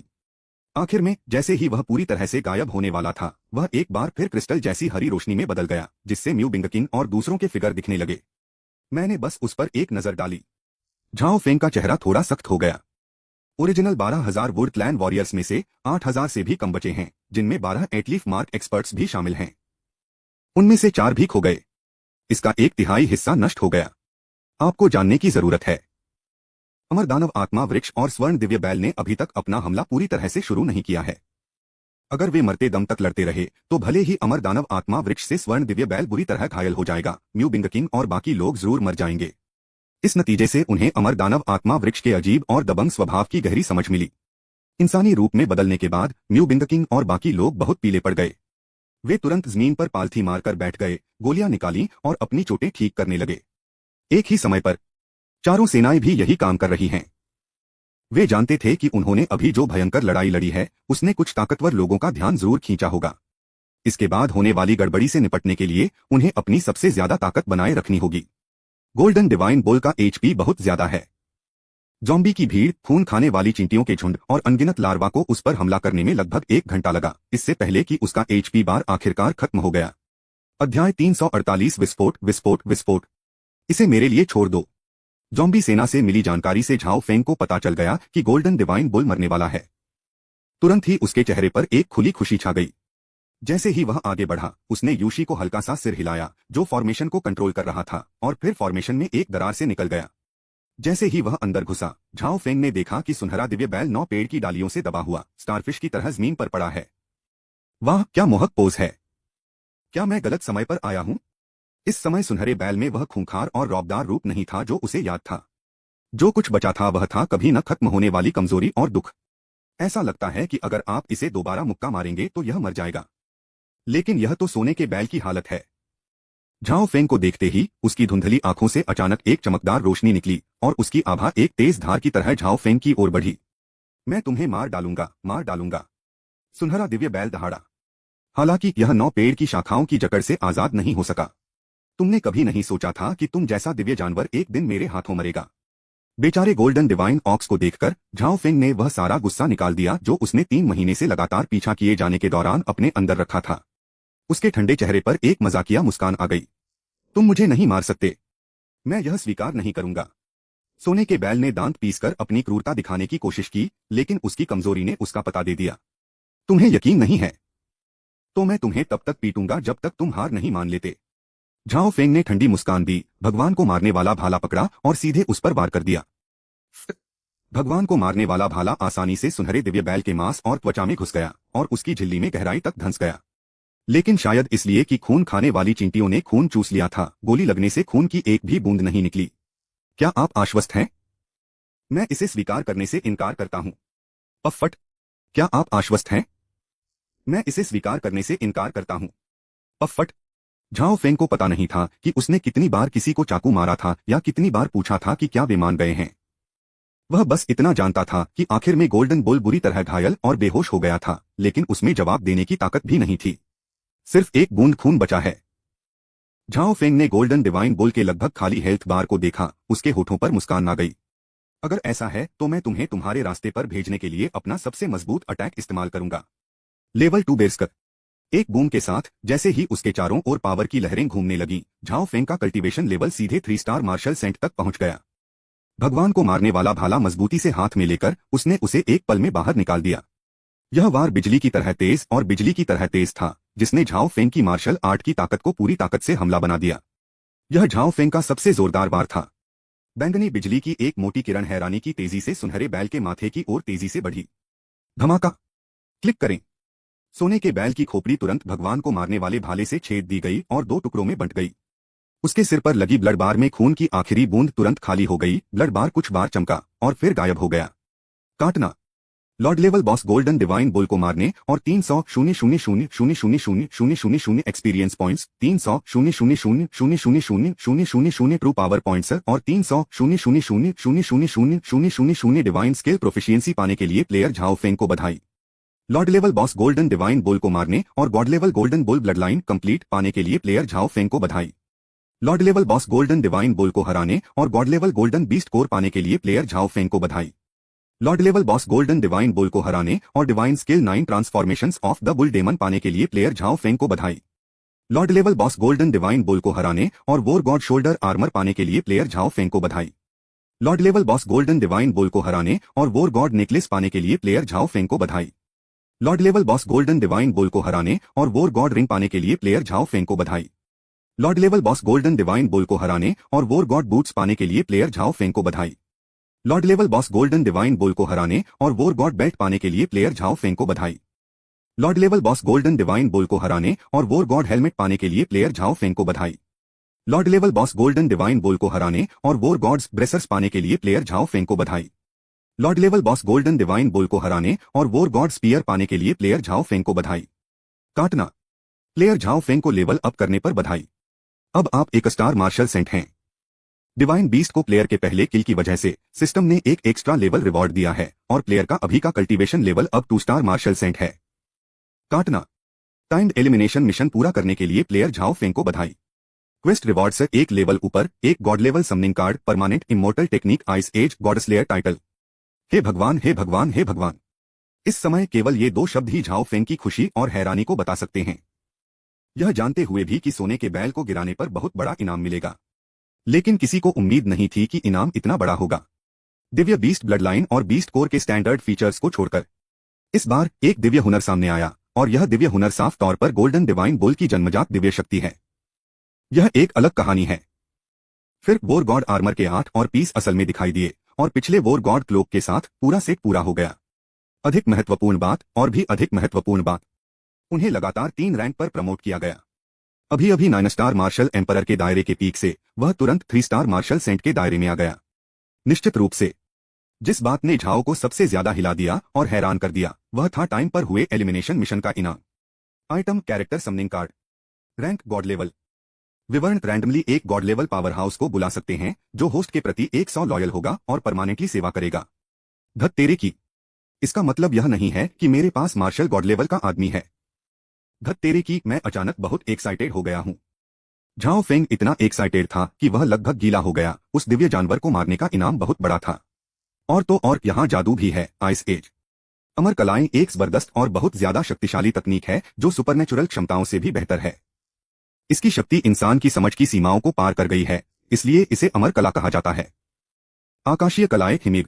आखिर में जैसे ही वह पूरी तरह से गायब होने वाला था, वह एक बार फिर क्रिस्टल जैसी हरी रोशनी में बदल गया, जिससे म्यू बिंगकिन और दूसरों के फिगर दिखने लगे। मैंने बस उस पर एक नजर डाली। झाओ फेंग का चेहरा थोड़ा सख्त हो गया। ओरिजिनल 12,000 वुड क्लैन वॉरियर्स में से 8,000 से भी कम बचे हैं, जिनमें 12 एटलीफ मार्क एक्सपर्ट्स भी शामिल हैं। उनमें से 4 भी खो गए। इसका 1/3 हिस्सा नष्ट हो गया। आपको जानने की जरूरत है। अमर दानव आत्मा वृक्ष और स्वर्ण दिव्य बैल ने अभी तक अपना हमला पूरी तरह से शुरू नहीं किया है। अगर वे मरते दम तक लड़ते रहे तो भले ही अमर दानव आत्मा वृक्ष से स्वर्ण दिव्य बैल बुरी तरह घायल हो जाएगा, म्यू बिंगकिन और बाकी लोग जरूर मर जाएंगे। इस नतीजे से उन्हें अमर दानव आत्मा वृक्ष के अजीब और दबंग स्वभाव की गहरी समझ मिली। इंसानी रूप में बदलने के बाद म्यू बिंगकिन और बाकी लोग बहुत पीले पड़ गए। वे तुरंत जमीन पर पालथी मारकर बैठ गए, गोलियां निकाली और अपनी चोटें ठीक करने लगे। एक ही समय पर चारों सेनाएं भी यही काम कर रही हैं। वे जानते थे कि उन्होंने अभी जो भयंकर लड़ाई लड़ी है उसने कुछ ताकतवर लोगों का ध्यान जरूर खींचा होगा। इसके बाद होने वाली गड़बड़ी से निपटने के लिए उन्हें अपनी सबसे ज्यादा ताकत बनाए रखनी होगी। गोल्डन डिवाइन बुल का एचपी बहुत ज्यादा है। जॉम्बी की भीड़, खून खाने वाली चींटियों के झुंड और अनगिनत लार्वा को उस पर हमला करने में लगभग 1 घंटा लगा, इससे पहले कि उसका एचपी बार आखिरकार खत्म हो गया। अध्याय 348 विस्फोट विस्फोट विस्फोट। इसे मेरे लिए छोड़ दो। जॉम्बी सेना से मिली जानकारी से झाओ फेंग को पता चल गया कि गोल्डन डिवाइन बुल मरने वाला है। तुरंत ही उसके चेहरे पर एक खुली खुशी छा गई। जैसे ही वह आगे बढ़ा, उसने यूशी को हल्का सा सिर हिलाया, जो फॉर्मेशन को कंट्रोल कर रहा था, और फिर फॉर्मेशन में एक दरार से निकल गया। जैसे ही वह अंदर घुसा, झाओ फेंग ने देखा कि सुनहरा दिव्य बैल 9 पेड़ की डालियों से दबा हुआ स्टारफिश की तरह जमीन पर पड़ा है। वाह, क्या मोहक पोज है। क्या मैं गलत समय पर आया हूं? इस समय सुनहरे बैल में वह खूंखार और रौबदार रूप नहीं था जो उसे याद था। जो कुछ बचा था वह था कभी न खत्म होने वाली कमजोरी और दुख। ऐसा लगता है कि अगर आप इसे दोबारा मुक्का मारेंगे तो यह मर जाएगा। लेकिन यह तो सोने के बैल की हालत है। झाओ फेंग को देखते ही उसकी धुंधली आंखों से अचानक एक चमकदार रोशनी निकली और उसकी आभा एक तेज धार की तरह झाओ फेंग की ओर बढ़ी। मैं तुम्हें मार डालूंगा, मार डालूंगा। सुनहरा दिव्य बैल दहाड़ा। हालांकि यह 9 पेड़ की शाखाओं की जकड़ से आजाद नहीं हो सका। तुमने कभी नहीं सोचा था कि तुम जैसा दिव्य जानवर एक दिन मेरे हाथों मरेगा। बेचारे गोल्डन डिवाइन ऑक्स को देखकर झाओ फेंग ने वह सारा गुस्सा निकाल दिया जो उसने 3 महीने से लगातार पीछा किए जाने के दौरान अपने अंदर रखा था। उसके ठंडे चेहरे पर एक मजाकिया मुस्कान आ गई। तुम मुझे नहीं मार सकते। मैं यह स्वीकार नहीं करूंगा। सोने के बैल ने दांत पीसकर अपनी क्रूरता दिखाने की कोशिश की, लेकिन उसकी कमजोरी ने उसका पता दे दिया। तुम्हें यकीन नहीं है तो मैं तुम्हें तब तक पीटूंगा जब तक तुम हार नहीं मान लेते। झाओ फेंग ने ठंडी मुस्कान दी, भगवान को मारने वाला भाला पकड़ा और सीधे उस पर वार कर दिया। भगवान को मारने वाला भाला आसानी से सुनहरे दिव्य बैल के मांस और त्वचा में घुस गया और उसकी झिल्ली में गहराई तक धंस गया। लेकिन शायद इसलिए कि खून खाने वाली चींटियों ने खून चूस लिया था, गोली लगने से खून की एक भी बूंद नहीं निकली। क्या आप आश्वस्त हैं? मैं इसे स्वीकार करने से इनकार करता हूं। पफट। क्या आप आश्वस्त हैं? मैं इसे स्वीकार करने से इनकार करता हूं। पफट। झाओ फेंग को पता नहीं था कि उसने कितनी बार किसी को चाकू मारा था या कितनी बार पूछा था कि क्या वे मान गए हैं। वह बस इतना जानता था कि आखिर में गोल्डन बुल बुरी तरह घायल और बेहोश हो गया था, लेकिन उसमें जवाब देने की ताकत भी नहीं थी। सिर्फ एक बूंद खून बचा है। झाओ फेंग ने गोल्डन डिवाइन बुल के लगभग खाली हेल्थ बार को देखा, उसके होठों पर मुस्कान आ गई। अगर ऐसा है तो मैं तुम्हें तुम्हारे रास्ते पर भेजने के लिए अपना सबसे मजबूत अटैक इस्तेमाल करूंगा। लेवल 2 बेस्कर। एक बूम के साथ जैसे ही उसके चारों ओर पावर की लहरें घूमने लगी, झाओ फेंग का कल्टीवेशन लेवल सीधे 3 स्टार मार्शल सेंट तक पहुंच गया। भगवान को मारने वाला भाला मजबूती से हाथ में लेकर उसने उसे एक पल में बाहर निकाल दिया। यह वार बिजली की तरह तेज और बिजली की तरह तेज था, जिसने झाओ फेंग की मार्शल आर्ट की ताकत को पूरी ताकत से हमला बना दिया। यह झाओ फेंग का सबसे जोरदार वार था। बैंगनी बिजली की एक मोटी किरण हैरानी की तेजी से सुनहरे बैल के माथे की ओर तेजी से बढ़ी। धमाका। क्लिक करें। सोने के बैल की खोपड़ी तुरंत भगवान को मारने वाले भाले से छेद दी गई और 2 टुकड़ों में बंट गई। उसके सिर पर लगी ब्लड बार में खून की आखिरी बूंद तुरंत खाली हो गई। ब्लड बार कुछ बार चमका और फिर गायब हो गया। काटना। Lord level boss golden divine bull को मारने और 300,000,000,000 experience points, 300,000,000,000 true power points और 300,000,000,000 डिवाइन स्किल प्रोफिशिएंसी पाने के लिए प्लेयर झाओ फेंग को बधाई। Lord level boss golden divine bull को मारने और god level golden bull bloodline complete पाने के लिए प्लेयर झाओ फेंग को बधाई। Lord level boss golden divine bull को हराने और god level golden beast core पाने के लिए प्लेयर झाओ फेंग को बधाई। Lord level boss golden divine bull को हराने और divine skill 9 transformations of the bull demon पाने के लिए प्लेयर झाओ फेंग को बधाई। Lord level boss golden divine bull को हराने और वोर गॉड शोल्डर आर्मर पाने के लिए प्लेयर झाओ फेंग को बधाई। Lord level boss golden divine bull को हराने और वोर गॉड नेकलेस पाने के लिए प्लेयर झाओ फेंग को बधाई। Lord level boss golden divine bull को हराने और वोर गॉड रिंग पाने के लिए प्लेयर झाओ फेंग को बधाई। Lord level boss golden divine bull को हराने और वोर गॉड बूट्स पाने के लिए प्लेयर झाओ फेंग को बधाई। Lord level boss golden divine bull को हराने और वोर गॉड बेल्ट पाने के लिए प्लेयर झाओ फेंग को बधाई। Lord level boss golden divine bull को हराने और वोर गॉड हेलमेट पाने के लिए प्लेयर झाओ फेंग को बधाई। Lord level boss golden divine bull को हराने और वोर गॉड्स ब्रेसर्स पाने के लिए प्लेयर झाओ फेंग को बधाई। Lord level boss golden divine bull को हराने और वोर गॉड स्पीयर पाने के लिए प्लेयर झाओ फेंग को बधाई। काटना, प्लेयर झाओ फेंग को लेवल अप करने पर बधाई। अब आप एक स्टार मार्शल सेंट हैं। डिवाइन बीस्ट को प्लेयर के पहले किल की वजह से सिस्टम ने एक एक्स्ट्रा लेवल रिवॉर्ड दिया है और प्लेयर का अभी का कल्टीवेशन लेवल अब 2 स्टार मार्शल सेंट है। काटना, टाइम्ड एलिमिनेशन मिशन पूरा करने के लिए प्लेयर झाओ फेंग को बधाई। क्वेस्ट रिवॉर्ड से एक लेवल ऊपर एक god level summoning card, permanent immortal technique, ice age, god slayer title. हे भगवान, हे भगवान, हे भगवान। इस समय केवल ये 2 शब्द ही झाओ फेंग की खुशी और हैरानी को बता सकते हैं, यह जानते हुए भी कि सोने के बैल को गिराने पर बहुत बड़ा इनाम मिलेगा। लेकिन किसी को उम्मीद नहीं थी कि इनाम इतना बड़ा होगा। दिव्य बीस्ट ब्लड लाइन और बीस्ट कोर के स्टैंडर्ड फीचर्स को छोड़कर इस बार एक दिव्य हुनर सामने आया और यह दिव्य हुनर साफ तौर पर गोल्डन डिवाइन बुल की जन्मजात दिव्य शक्ति है। यह एक अलग कहानी है। फिर वोर गॉड आर्मर के 8 और पीस असल में दिखाई दिए और पिछले वोर गॉड क्लोक के साथ पूरा सेट पूरा हो गया। अधिक महत्वपूर्ण बात और भी अधिक महत्वपूर्ण बात, उन्हें लगातार 3 रैंक पर प्रमोट किया गया। अभी 9 स्टार मार्शल एम्परर के दायरे के पीक से वह तुरंत 3 स्टार मार्शल सेंट के दायरे में आ गया। निश्चित रूप से जिस बात ने झाओ को सबसे ज्यादा हिला दिया और हैरान कर दिया वह था टाइम पर हुए एलिमिनेशन मिशन का इनाम। Item, character summoning card, rank God level. विवरण, रैंडमली एक गॉड लेवल पावर हाउस को बुला सकते हैं जो होस्ट के प्रति 100 लॉयल होगा और परमानेंटली सेवा करेगा। धत तेरे की, इसका मतलब यह नहीं है कि मेरे पास मार्शल गॉड लेवल का आदमी है। धत तेरे की, मैं अचानक बहुत एक्साइटेड हो गया हूं। झाओ फेंग इतना एक्साइटेड था कि वह लगभग गीला हो गया। उस दिव्य जानवर को मारने का इनाम बहुत बड़ा था। और तो और यहाँ जादू भी है, आइस एज। अमर कलाएं एक जबरदस्त और बहुत ज्यादा शक्तिशाली तकनीक है जो सुपरनेचुरल क्षमताओं से भी बेहतर है। इसकी शक्ति इंसान की समझ की सीमाओं को पार कर गई है, इसलिए इसे अमर कला कहा जाता है। आकाशीय कलाएं हिमिग।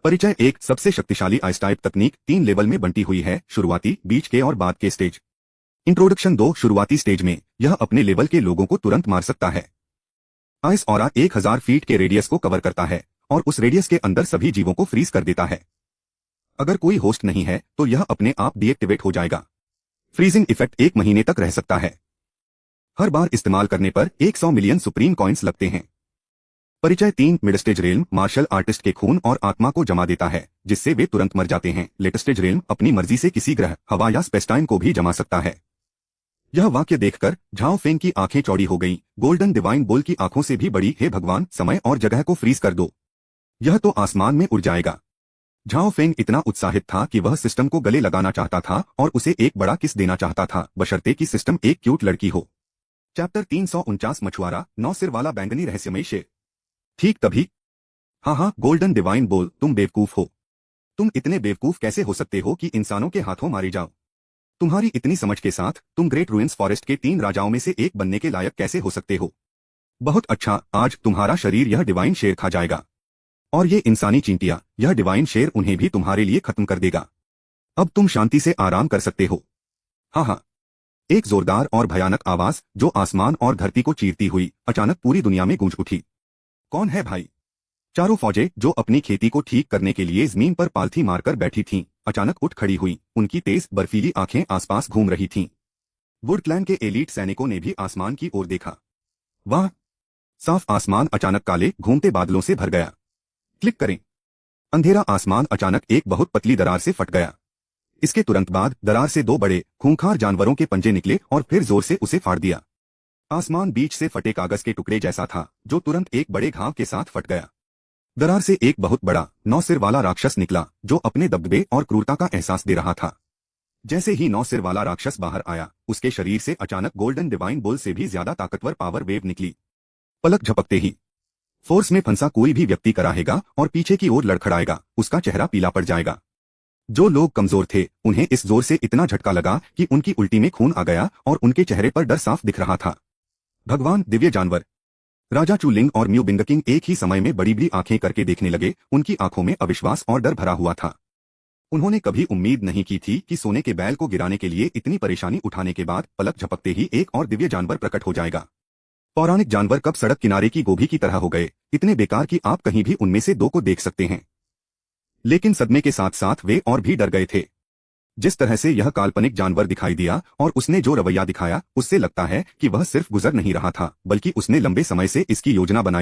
परिचय, एक सबसे शक्तिशाली आइस टाइप तकनीक 3 लेवल में बंटी हुई है, शुरुआती, बीच के और बाद के स्टेज। इंट्रोडक्शन 2, शुरुआती स्टेज में यह अपने लेवल के लोगों को तुरंत मार सकता है। आइस ऑरा 1000 फीट के रेडियस को कवर करता है और उस रेडियस के अंदर सभी जीवों को फ्रीज कर देता है। अगर कोई होस्ट नहीं है तो यह अपने आप डीएक्टिवेट हो जाएगा। फ्रीजिंग इफेक्ट 1 महीने तक रह सकता है। हर बार इस्तेमाल करने पर 100 मिलियन सुप्रीम कॉइन्स लगते हैं। परिचय 3, mid stage realm martial artist के खून और आत्मा को जमा देता है जिससे वे तुरंत मर जाते हैं। लेट स्टेज रेल्म अपनी मर्जी से किसी ग्रह, हवा या स्पेसटाइम को भी जमा सकता है। यह वाक्य देखकर झाओ फेंग की आंखें चौड़ी हो गईं। गोल्डन डिवाइन बुल की आंखों से भी बड़ी, हे भगवान, समय और जगह को फ्रीज कर दो, यह तो आसमान में उड़ जाएगा। झाओ फेंग इतना उत्साहित था कि वह सिस्टम को गले लगाना चाहता था और उसे एक बड़ा किस देना चाहता था, बशर्ते कि सिस्टम एक क्यूट लड़की हो। चैप्टर 349, मछुआरा 9 सिर वाला बैंगनी रहस्यमय शेर। ठीक तभी, हाँ, गोल्डन डिवाइन बुल, तुम बेवकूफ हो। तुम इतने बेवकूफ कैसे हो सकते हो कि इंसानों के हाथों मारे जाओ? तुम्हारी इतनी समझ के साथ तुम ग्रेट रूइंस फॉरेस्ट के 3 राजाओं में से एक बनने के लायक कैसे हो सकते हो? बहुत अच्छा, आज तुम्हारा शरीर यह डिवाइन शेर खा जाएगा और ये इंसानी चींटियां, यह डिवाइन शेर उन्हें भी तुम्हारे लिए खत्म कर देगा। अब तुम शांति से आराम कर सकते हो। हाँ, एक जोरदार और भयानक आवाज जो आसमान और धरती को चीरती हुई अचानक पूरी दुनिया में गूंज उठी। कौन है भाई? चारों फौजें जो अपनी खेती को ठीक करने के लिए जमीन पर पालथी मारकर बैठी थीं, अचानक उठ खड़ी हुई। उनकी तेज बर्फीली आंखें आसपास घूम रही थीं। वुड क्लैन के एलीट सैनिकों ने भी आसमान की ओर देखा। वाह, साफ आसमान अचानक काले घूमते बादलों से भर गया। क्लिक करें। अंधेरा आसमान अचानक एक बहुत पतली दरार से फट गया। इसके तुरंत बाद दरार से 2 बड़े खूंखार जानवरों के पंजे निकले और फिर जोर से उसे फाड़ दिया। आसमान बीच से फटे कागज के टुकड़े जैसा था जो तुरंत एक बड़े घाव के साथ फट गया। दरार से एक बहुत बड़ा 9 सिर वाला राक्षस निकला जो अपने दबदबे और क्रूरता का एहसास दे रहा था। जैसे ही 9 सिर वाला राक्षस बाहर आया, उसके शरीर से अचानक गोल्डन डिवाइन बुल से भी ज्यादा ताकतवर पावर वेव निकली। पलक झपकते ही फोर्स में फंसा कोई भी व्यक्ति कराहेगा और पीछे की ओर लड़खड़ाएगा, उसका चेहरा पीला पड़ जाएगा। जो लोग कमजोर थे उन्हें इस जोर से इतना झटका लगा कि उनकी उल्टी में खून आ गया और उनके चेहरे पर डर साफ दिख रहा था। भगवान, दिव्य जानवर। राजा चूलिंग और म्यू बिंगकिंग एक ही समय में बड़ी बड़ी आंखें करके देखने लगे। उनकी आंखों में अविश्वास और डर भरा हुआ था। उन्होंने कभी उम्मीद नहीं की थी कि सोने के बैल को गिराने के लिए इतनी परेशानी उठाने के बाद पलक झपकते ही एक और दिव्य जानवर प्रकट हो जाएगा। पौराणिक जानवर कब सड़क किनारे की गोभी की तरह हो गए, इतने बेकार कि आप कहीं भी उनमें से दो को देख सकते हैं। लेकिन सदमे के साथ साथ वे और भी डर गए थे। जिस तरह से यह काल्पनिक जानवर दिखाई दिया और उसने जो रवैया दिखाया, उससे लगता है कि वह सिर्फ गुजर नहीं रहा था, बल्कि उसने लंबे समय से इसकी योजना बनाई थी।